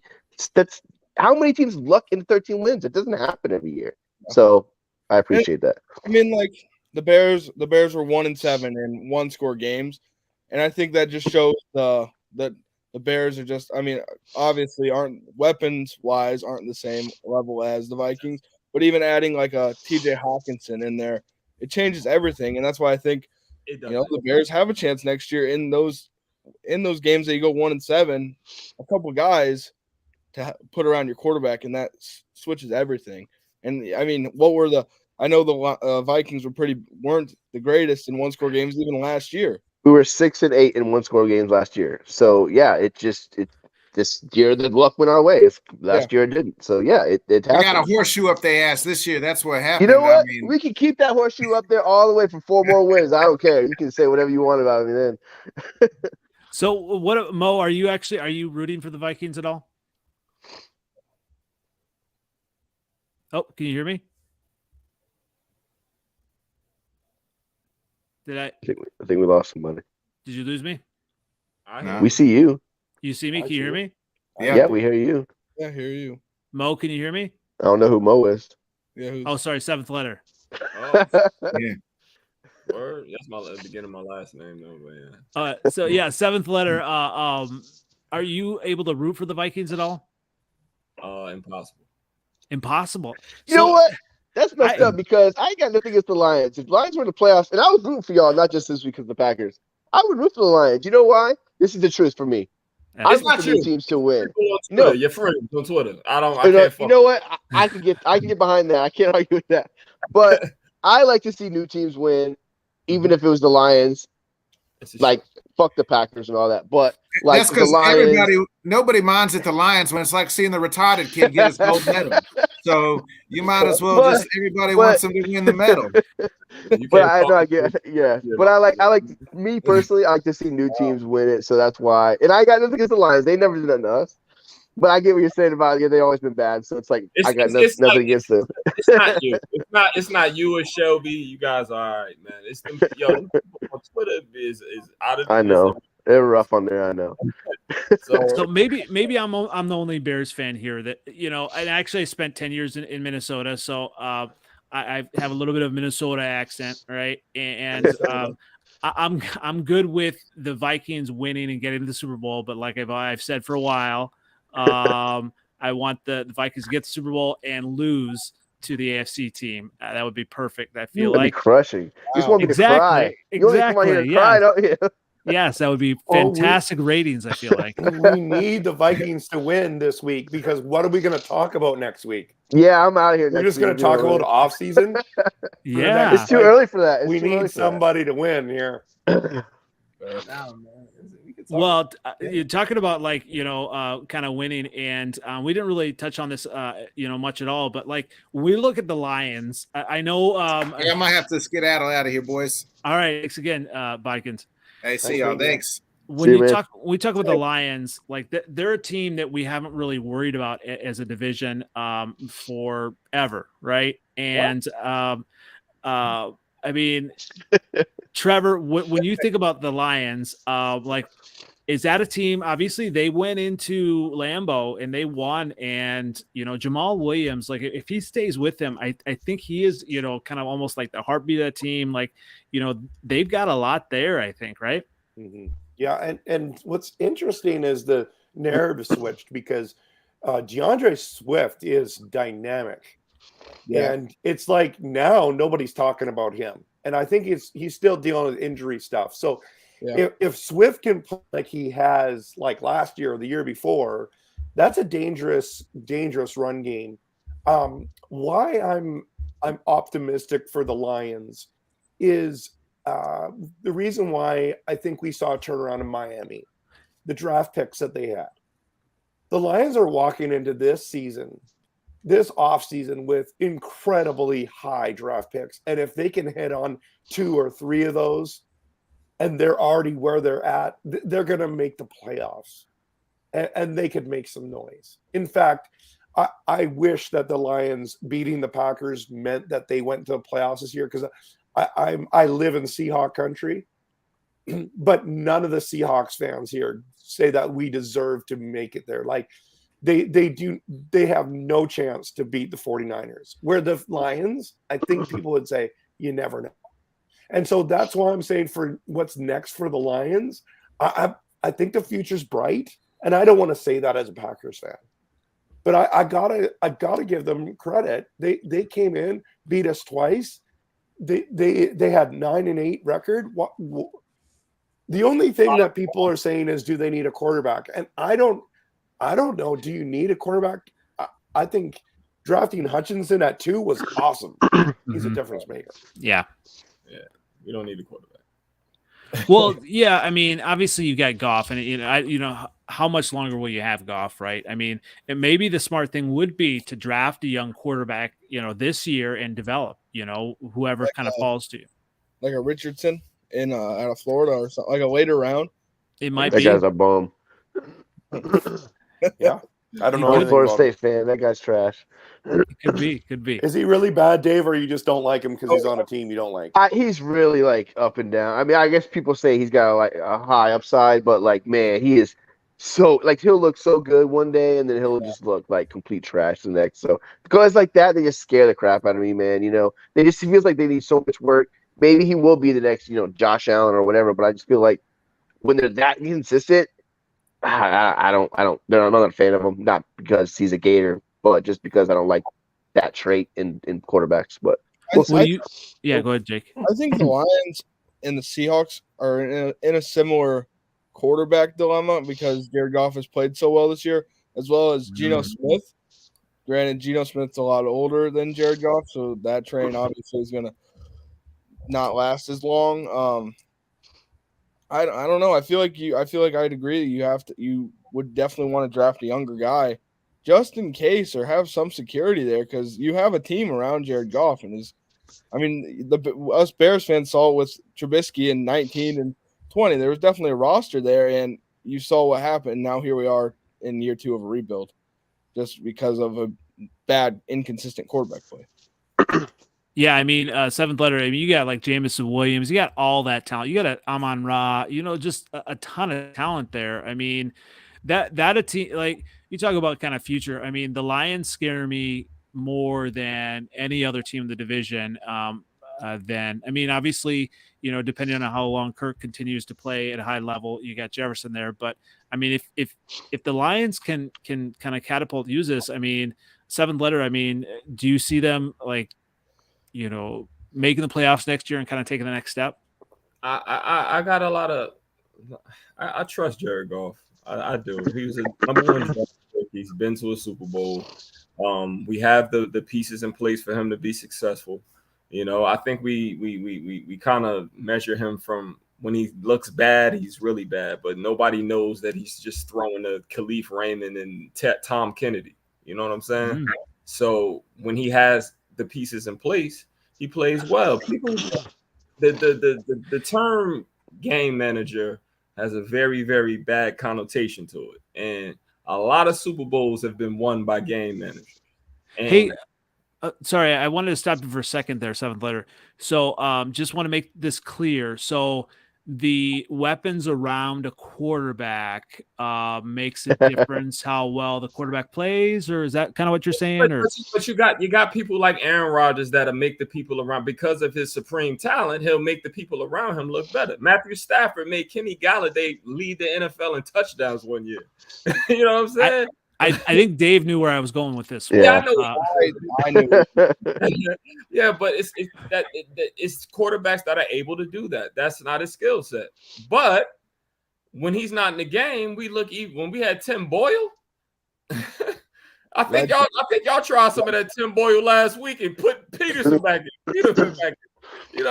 That's how many teams luck in 13 wins? It doesn't happen every year. So I appreciate that. I mean, like the Bears were 1-7 in one-score games, and I think that just shows that the Bears are just, I mean, obviously aren't weapons-wise aren't the same level as the Vikings, but even adding like a TJ Hawkinson in there, it changes everything, and that's why I think the Bears have a chance next year in those games that you go 1-7, a couple guys to put around your quarterback, and that switches everything. And I mean, I know the Vikings weren't the greatest in one-score games even last year. We were 6-8 in one-score games last year. So yeah, this year the luck went our way. Last year it didn't. So yeah, it happened. We got a horseshoe up their ass this year. That's what happened. You know what? We can keep that horseshoe up there all the way for 4 more wins. I don't care. You can say whatever you want about me then. So what, Mo? Are you rooting for the Vikings at all? Oh, can you hear me? I think we lost somebody. Did you lose me? We see you. You see me? Can you hear me? Yeah, we hear you. Yeah, I hear you. Mo, can you hear me? I don't know who Mo is. Yeah. Sorry, 7th letter. Oh, yeah. Word. That's the beginning of my last name, though. But yeah. So yeah, 7th letter. Are you able to root for the Vikings at all? Impossible. You know what? That's messed up, because I ain't got nothing against the Lions. If Lions were in the playoffs, and I was rooting for y'all, not just this week because of the Packers, I would root for the Lions. You know why? This is the truth for me. I root for the teams to win. No, your friends on Twitter. I can't. You know what? I can get behind that. I can't argue with that. But I like to see new teams win, even if it was the Lions. Like, fuck the Packers and all that. But like, that's because nobody minds at the Lions when it's like seeing the retarded kid get his gold medal. So you might as well everybody wants them to win the medal. But I get, yeah. But I like me personally, I like to see new teams win it. So that's why. And I got nothing against the Lions. They never did that to us. But I get what you're saying about they always been bad, so it's like I got nothing against them. It's not you. It's not you or Shelby. You guys are all right, man. It's them. Yo, on Twitter is out of. I know they're rough on there. I know. So maybe I'm the only Bears fan here that I actually spent 10 years in Minnesota, so I have a little bit of Minnesota accent, right? And I'm good with the Vikings winning and getting to the Super Bowl, but like I've said for a while, I want the Vikings to get the Super Bowl and lose to the AFC team. That would be perfect. I feel like crushing. You just want me to cry. You only come out here to cry, don't you? Yes, that would be fantastic ratings, I feel like. We need the Vikings to win this week because what are we going to talk about next week? Yeah, I'm out of here. We're just going to talk about off season. Yeah, it's too early for that. We need somebody to win here. Well, you're talking about kind of winning, and we didn't really touch on this, much at all. But like when we look at the Lions, I know. I might have to skedaddle out of here, boys. All right, thanks again, Vikings. Hey, see y'all. Thanks. When we talk about the Lions, like they're a team that we haven't really worried about as a division forever, right? And I mean, Trevor, when you think about the Lions, is that a team? Obviously, they went into Lambeau and they won. And Jamal Williams, like if he stays with them, I think he is kind of almost like the heartbeat of the team. Like they've got a lot there. I think, right? Mm-hmm. Yeah, and what's interesting is the narrative switched because DeAndre Swift is dynamic. Yeah. And it's like now nobody's talking about him. And I think he's still dealing with injury stuff. So if Swift can play like he has like last year or the year before, that's a dangerous run game. Why I'm optimistic for the Lions is the reason why I think we saw a turnaround in Miami, the draft picks that they had. The Lions are walking into this offseason with incredibly high draft picks. And if they can hit on 2 or 3 of those and they're already where they're at, they're going to make the playoffs and they could make some noise. In fact, I wish that the Lions beating the Packers meant that they went to the playoffs this year because I live in Seahawk country, but none of the Seahawks fans here say that we deserve to make it there. Like they have no chance to beat the 49ers. Where the Lions, I think people would say, you never know. And so that's why I'm saying for what's next for the Lions, I think the future's bright. And I don't want to say that as a Packers fan, but I gotta give them credit. They came in, beat us twice. They had 9-8 record. The only thing that people are saying is, do they need a quarterback? And I don't know. Do you need a quarterback? I think drafting Hutchinson at 2 was awesome. He's a difference maker. Yeah. We don't need a quarterback. Well, yeah. I mean, obviously you got Goff, and how much longer will you have Goff, right? I mean, and maybe the smart thing would be to draft a young quarterback, this year and develop, whoever kind of falls to you, like a Richardson out of Florida or something, like a later round. It might be. That guy's a bum. Yeah. I don't know. I'm a Florida State fan. That guy's trash. Could be. Is he really bad, Dave, or you just don't like him because he's on a team you don't like? He's really like up and down. I mean, I guess people say he's got like a high upside, but like, man, he is so like he'll look so good one day and then he'll just look like complete trash the next. So guys like that, they just scare the crap out of me, man. They just feels like they need so much work. Maybe he will be the next, Josh Allen or whatever. But I just feel like when they're that consistent. I'm not a fan of him, not because he's a Gator, but just because I don't like that trait in quarterbacks. But go ahead, Jake. I think the Lions and the Seahawks are in a similar quarterback dilemma because Jared Goff has played so well this year, as well as Geno Smith. Granted, Geno Smith's a lot older than Jared Goff, so that train obviously is going to not last as long. I don't know. I feel like I'd agree. You would definitely want to draft a younger guy just in case or have some security there because you have a team around Jared Goff and us Bears fans saw it with Trubisky in 19 and 20. There was definitely a roster there and you saw what happened. Now here we are in year 2 of a rebuild, just because of a bad, inconsistent quarterback play. Yeah, I mean, seventh letter. I mean, you got like Jamison Williams. You got all that talent. You got Amon Ra. Just a ton of talent there. I mean, that a team like you talk about kind of future. I mean, the Lions scare me more than any other team in the division. Obviously, depending on how long Kirk continues to play at a high level, you got Jefferson there. But I mean, if the Lions can kind of catapult, use this. I mean, seventh letter. I mean, do you see them like, making the playoffs next year and kind of taking the next step? I got a lot of. I trust Jared Goff. I do. He was a number 1 draft pick. He's been to a Super Bowl. We have the pieces in place for him to be successful. I think we kind of measure him from when he looks bad, he's really bad, but nobody knows that he's just throwing a Khalif Raymond and Tom Kennedy. You know what I'm saying? Mm-hmm. So when he has the pieces in place, he plays well. People, the term game manager has a very, very bad connotation to it, and a lot of Super Bowls have been won by game managers. And hey, sorry, I wanted to stop you for a second there, seventh letter. So just want to make this clear. So the weapons around a quarterback makes a difference how well the quarterback plays, or is that kind of what you're saying? But you got people like Aaron Rodgers that'll make the people around, because of his supreme talent, he'll make the people around him look better. Matthew Stafford made Kenny Galladay lead the NFL in touchdowns one year. You know what I'm saying? I think Dave knew where I was going with this. Yeah, I know. Yeah, but it's quarterbacks that are able to do that. That's not his skill set. But when he's not in the game, we look even. When we had Tim Boyle, I think y'all tried some of that Tim Boyle last week and put Peterson back in. You know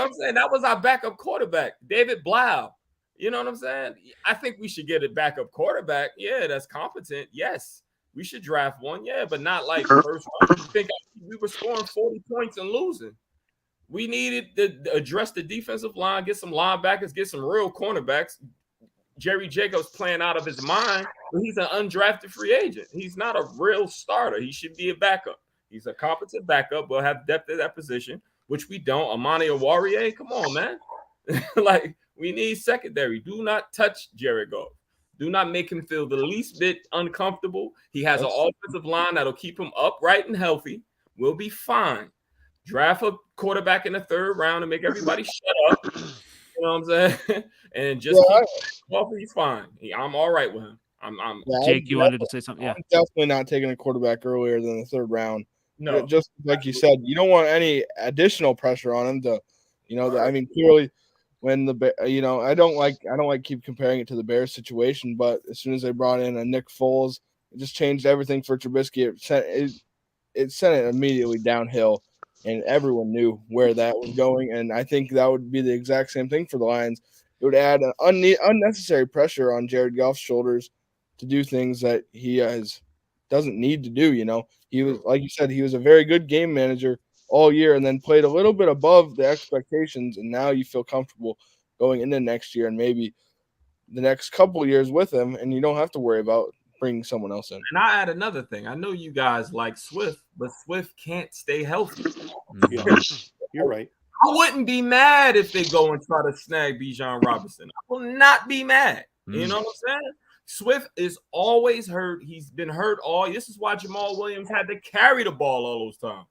what I'm saying? That was our backup quarterback, David Blau. You know what I'm saying? I think we should get a backup quarterback. Yeah, that's competent. Yes. We should draft one, yeah, but not like first round. I think we were scoring 40 points and losing. We needed to address the defensive line, get some linebackers, get some real cornerbacks. Jerry Jacobs playing out of his mind, but he's an undrafted free agent. He's not a real starter. He should be a backup. He's a competent backup. We'll have depth at that position, which we don't. Amani Oruwariye, come on, man. Like, we need secondary. Do not touch Jared Goff. Do not make him feel the least bit uncomfortable. He has an offensive line that'll keep him upright and healthy. We'll be fine. Draft a quarterback in the 3rd round and make everybody shut up. You know what I'm saying? And just keep off. He's fine. I'm all right with him. Jake, you wanted to say something? Yeah. I'm definitely not taking a quarterback earlier than the 3rd round. No. Just like you said, you don't want any additional pressure on him to, clearly – when I don't like keep comparing it to the Bears situation, but as soon as they brought in a Nick Foles, it just changed everything for Trubisky. It sent it immediately downhill, and everyone knew where that was going. And I think that would be the exact same thing for the Lions. It would add an unnecessary pressure on Jared Goff's shoulders to do things that he doesn't need to do. He was, like you said, he was a very good game manager all year, and then played a little bit above the expectations, and now you feel comfortable going into next year and maybe the next couple of years with him, and you don't have to worry about bringing someone else in. And I add another thing. I know you guys like Swift, but Swift can't stay healthy. You're right. I wouldn't be mad if they go and try to snag Bijan Robinson. I will not be mad. You know what I'm saying? Swift is always hurt. He's been hurt all. This is why Jamal Williams had to carry the ball all those times.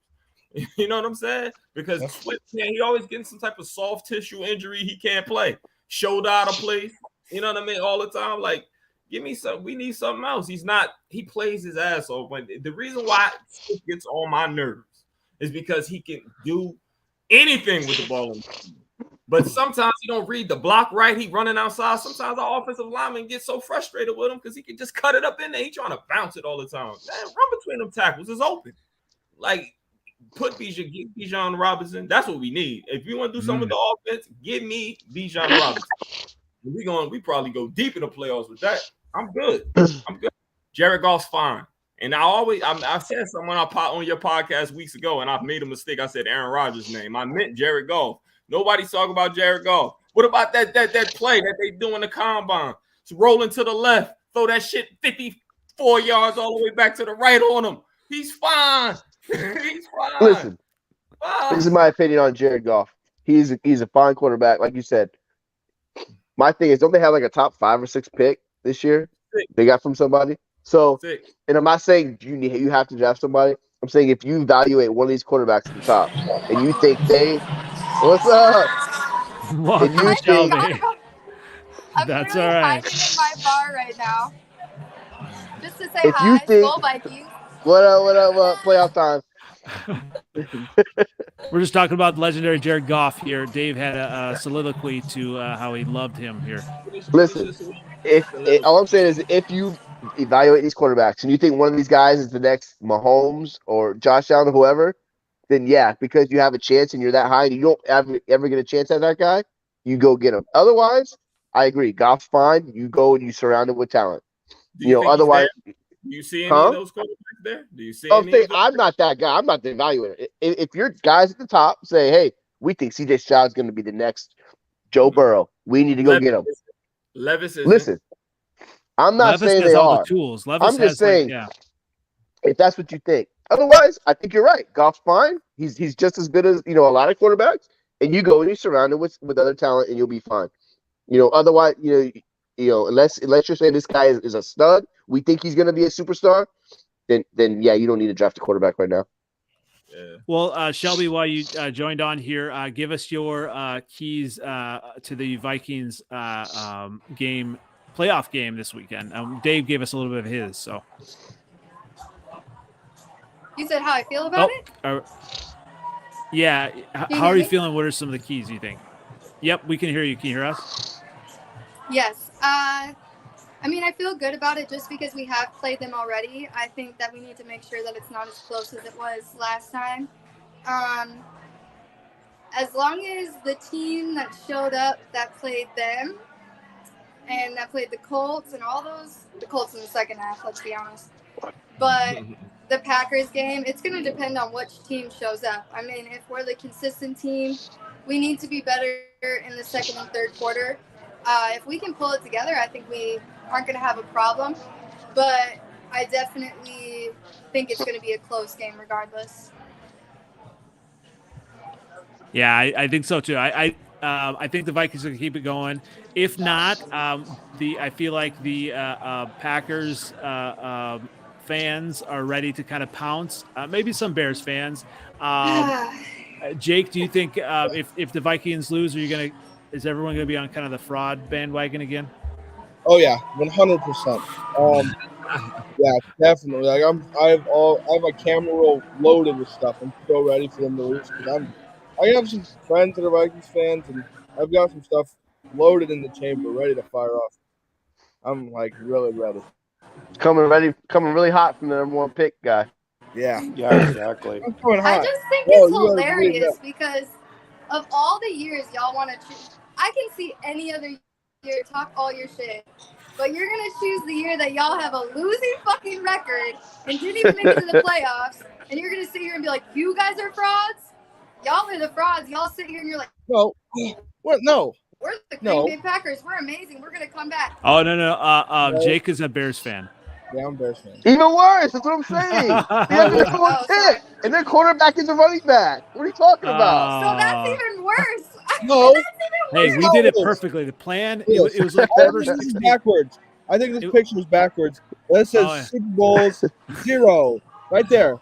You know what I'm saying? Because he always getting some type of soft tissue injury. He can't play. Shoulder out of place. You know what I mean? All the time. Like, give me some. We need something else. He plays his ass off. The reason why it gets on my nerves is because he can do anything with the ball. But sometimes he don't read the block right. He running outside. Sometimes our offensive lineman gets so frustrated with him because he can just cut it up in there. He trying to bounce it all the time. Man, run between them tackles. It's open. Like, put Bijan Robinson. That's what we need. If you want to do something with the offense, give me Bijan Robinson. We probably go deep in the playoffs with that. I'm good. Jared Goff's fine. And I said something on your podcast weeks ago, and I've made a mistake. I said Aaron Rodgers' name. I meant Jared Goff. Nobody's talking about Jared Goff. What about that play that they do in the combine? It's rolling to the left, throw that shit 50 4 yards all the way back to the right on him. He's fine. He's fine. Listen, this is my opinion on Jared Goff. He's a fine quarterback, like you said. My thing is, don't they have like a top 5 or 6 pick this year? They got from somebody. So, and I'm not saying you have to draft somebody. I'm saying if you evaluate one of these quarterbacks at the top, and you think what's up? And you Shelby. That's all right. I'm in my bar right now, just to say hi. Go Vikings. What up? Playoff time. We're just talking about legendary Jared Goff here. Dave had a soliloquy to how he loved him here. Listen, all I'm saying is if you evaluate these quarterbacks and you think one of these guys is the next Mahomes or Josh Allen or whoever, then yeah, because you have a chance and you're that high and you don't ever get a chance at that guy, you go get him. Otherwise, I agree. Goff's fine. You go and you surround him with talent. Otherwise. Do you see any of those quarterbacks there? Do you see I'm not that guy. I'm not the evaluator. If your guys at the top say, hey, we think CJ Stroud's going to be the next Joe Burrow, we need to go get him. Listen, I'm not saying they are. Tools. I'm just saying, if that's what you think. Otherwise, I think you're right. Goff's fine. He's just as good as a lot of quarterbacks. And you go and you surround him with other talent, and you'll be fine. Otherwise, unless you're saying this guy is a stud, we think he's going to be a superstar, then yeah, you don't need to draft a quarterback right now. Yeah. Well, Shelby, while you joined on here, give us your keys to the Vikings playoff game this weekend. Dave gave us a little bit of his. So you said how I feel about it. Yeah. How are you feeling? What are some of the keys you think? Yep, we can hear you. Can you hear us? Yes. I mean, I feel good about it just because we have played them already. I think that we need to make sure that it's not as close as it was last time. As long as the team that showed up that played them and that played the Colts and the Colts in the second half, let's be honest. But the Packers game, it's going to depend on which team shows up. I mean, if we're the consistent team, we need to be better in the second and third quarter. If we can pull it together, I think we aren't going to have a problem. But I definitely think it's going to be a close game regardless. Yeah, I think so too. I think the Vikings are going to keep it going. If not, I feel like the Packers fans are ready to kind of pounce. Maybe some Bears fans. Jake, do you think if the Vikings lose, is everyone going to be on kind of the fraud bandwagon again? Oh yeah, 100%. Yeah, definitely. Like I have my camera roll loaded with stuff. I'm so ready for them to lose because I have some friends that are Vikings fans, and I've got some stuff loaded in the chamber, ready to fire off. I'm like really ready. Coming really hot from the number 1 pick guy. Yeah, exactly. I'm coming hot. I just think it's hilarious because of all the years y'all want to choose. I can see any other year talk all your shit, but you're gonna choose the year that y'all have a losing fucking record and didn't even make it to the playoffs, and you're gonna sit here and be like, "You guys are frauds. Y'all are the frauds." Y'all sit here and you're like, "No, what? No, we're the Green Bay Packers. We're amazing. We're gonna come back." Oh no. Jake is a Bears fan. Yeah, I'm Bears fan. Even worse. That's what I'm saying. They have the number 1 pick, and their quarterback is a running back. What are you talking about? So that's even worse. No. Hey, we did it perfectly. The plan, it was like backwards. I think this picture is backwards. That says Super Bowls 0 right there.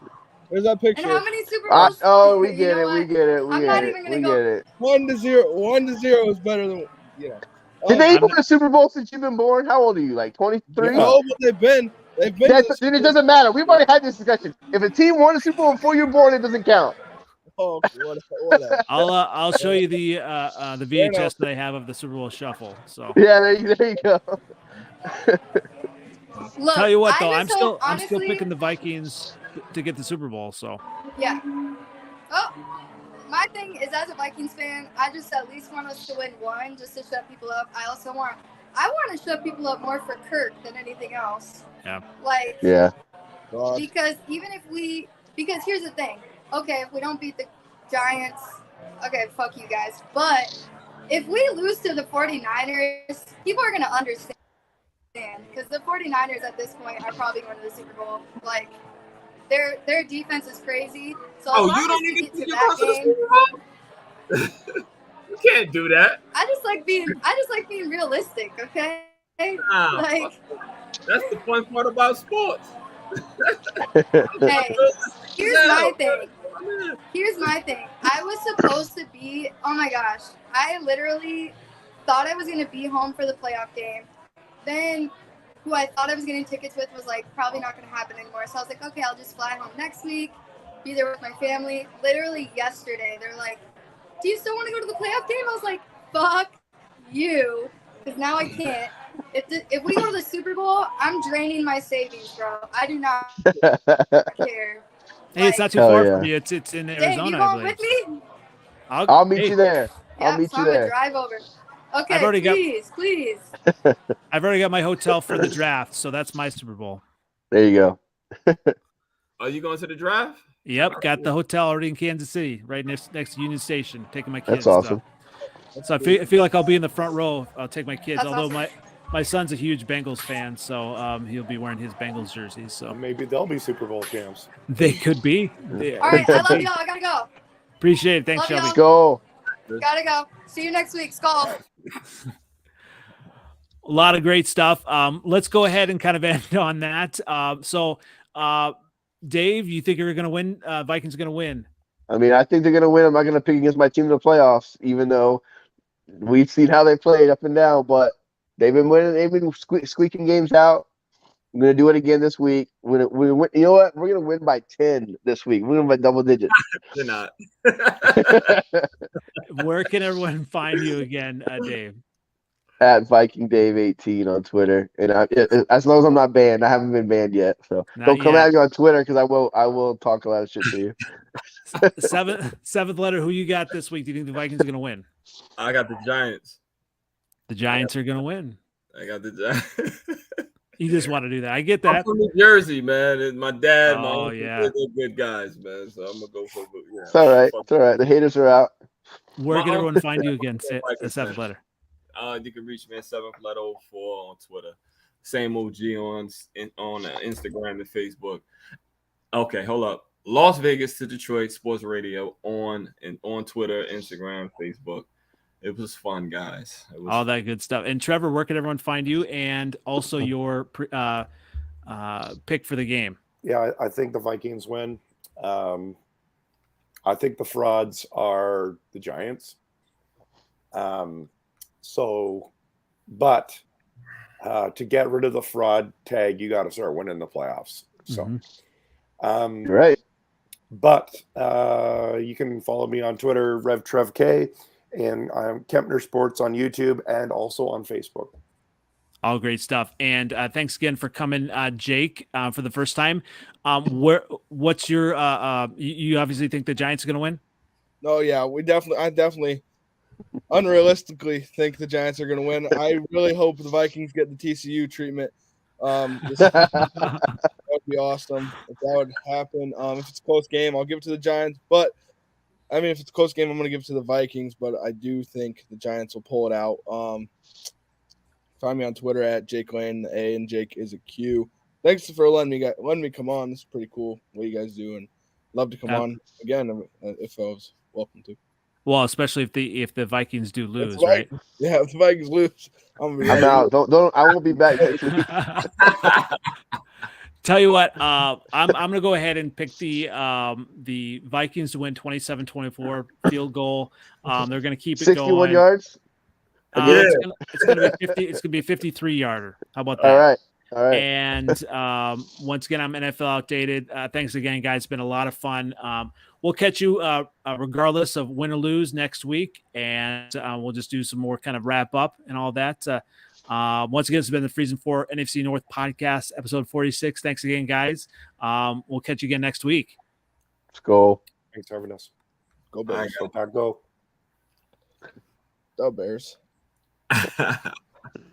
There's that picture. And how many Super Bowls? We get it. We get it. We get it. 1-0. 1-0 is better than Did they even win a Super Bowl since you've been born? How old are you? Like 23? No, but they've been. Then it doesn't matter. We've already had this discussion. If a team won a Super Bowl before you're born, it doesn't count. Oh, whatever. I'll show you the VHS that I have of the Super Bowl Shuffle. So yeah, there you go. Look, tell you what though, I'm still picking the Vikings to get the Super Bowl. So yeah. Oh, my thing is, as a Vikings fan, I just at least want us to win one, just to shut people up. I want to shut people up more for Kirk than anything else. Yeah. Because because here's the thing. Okay, if we don't beat the Giants, okay, fuck you guys. But if we lose to the 49ers, people are going to understand because the 49ers at this point are probably going to the Super Bowl. Like, their defense is crazy. So you don't even think you're going to the Super Bowl? You can't do that. I just like being realistic, okay? Like, that's the fun part about sports. Hey, here's my thing. I was supposed to be, oh my gosh, I literally thought I was going to be home for the playoff game. Then who I thought I was getting tickets with was like probably not going to happen anymore. So I was like, okay, I'll just fly home next week, be there with my family. Literally yesterday, they're like, do you still want to go to the playoff game? I was like, fuck you, because now I can't. If we go to the Super Bowl, I'm draining my savings, bro. I do not care. Hey, it's not too far from you. It's in Arizona. Dave, you going with me? I'll meet you there. I'll meet you there. Drive over. Okay, please. I've already got my hotel for the draft, so that's my Super Bowl. There you go. Are you going to the draft? Yep, got the hotel already in Kansas City, right next to Union Station. Taking my kids. That's awesome. So I feel like I'll be in the front row. I'll take my kids. That's although awesome. my son's a huge Bengals fan, so he'll be wearing his Bengals jersey. So maybe they'll be Super Bowl champs. They could be. All right, I love y'all. I gotta go. Appreciate it. Thanks, Love Shelby. Go. Gotta go. See you next week. Skull. A lot of great stuff. Let's go ahead and kind of end on that. Dave, you think you're going to win? Vikings are going to win. I mean, I think they're going to win. I'm not going to pick against my team in the playoffs, even though we've seen how they played up and down. But they've been winning. They've been squeaking games out. I'm going to do it again this week. You know what? We're going to win by 10 this week. We're going to win by double digits. They're not. Where can everyone find you again, Dave? At Viking Dave 18 on Twitter, and as long as I'm not banned, I haven't been banned yet. So don't come at me on Twitter because I will talk a lot of shit to you. Seventh letter. Who you got this week? Do you think the Vikings are going to win? I got the Giants. The Giants are going to win. I got the Giants. You just want to do that. I get that. I'm from New Jersey, man. And my dad, they're good guys, man. So I'm gonna go for it. Yeah. It's all right. It's all right. The haters are out. Where can everyone find you again? The seventh letter. You can reach me at 7th-letter 04 on Twitter. Same OG on Instagram and Facebook. Okay, hold up. Las Vegas to Detroit Sports Radio on Twitter, Instagram, Facebook. It was fun, guys. All that good stuff. And Trevor, where can everyone find you? And also your pick for the game. Yeah, I think the Vikings win. I think the frauds are the Giants. But to get rid of the fraud tag, you got to start winning the playoffs. So, right. But you can follow me on Twitter, RevTrevK, and I'm Kempner Sports on YouTube and also on Facebook. All great stuff. And thanks again for coming, Jake, for the first time. What's your you obviously think the Giants are going to win? No, yeah, I definitely unrealistically think the Giants are going to win. I really hope the Vikings get the TCU treatment. That would be awesome if that would happen. If it's a close game, I'll give it to the Giants. But I mean, if it's a close game, I'm going to give it to the Vikings. But I do think the Giants will pull it out. Find me on Twitter at Jake Lane, A, and Jake is a Q. Thanks for letting me come on. This is pretty cool what you guys do, and love to come on again if I was welcome to. Well, especially if the Vikings do lose, right? Yeah, if the Vikings lose, I'm out. Don't. I won't be back next week. Tell you what, I'm gonna go ahead and pick the Vikings to win 27-24 field goal. They're gonna keep it 61 going. yards. It's gonna be 50. It's gonna be a 53-yarder. How about that? All right. And once again, I'm NFL outdated. Thanks again, guys. It's been a lot of fun. We'll catch you regardless of win or lose next week, and we'll just do some more kind of wrap up and all that. Once again, it's been the Freezin 4 NFC North Podcast, episode 46. Thanks again, guys. We'll catch you again next week. Let's go. Thanks for having us. Go Bears. Go. Go Bears.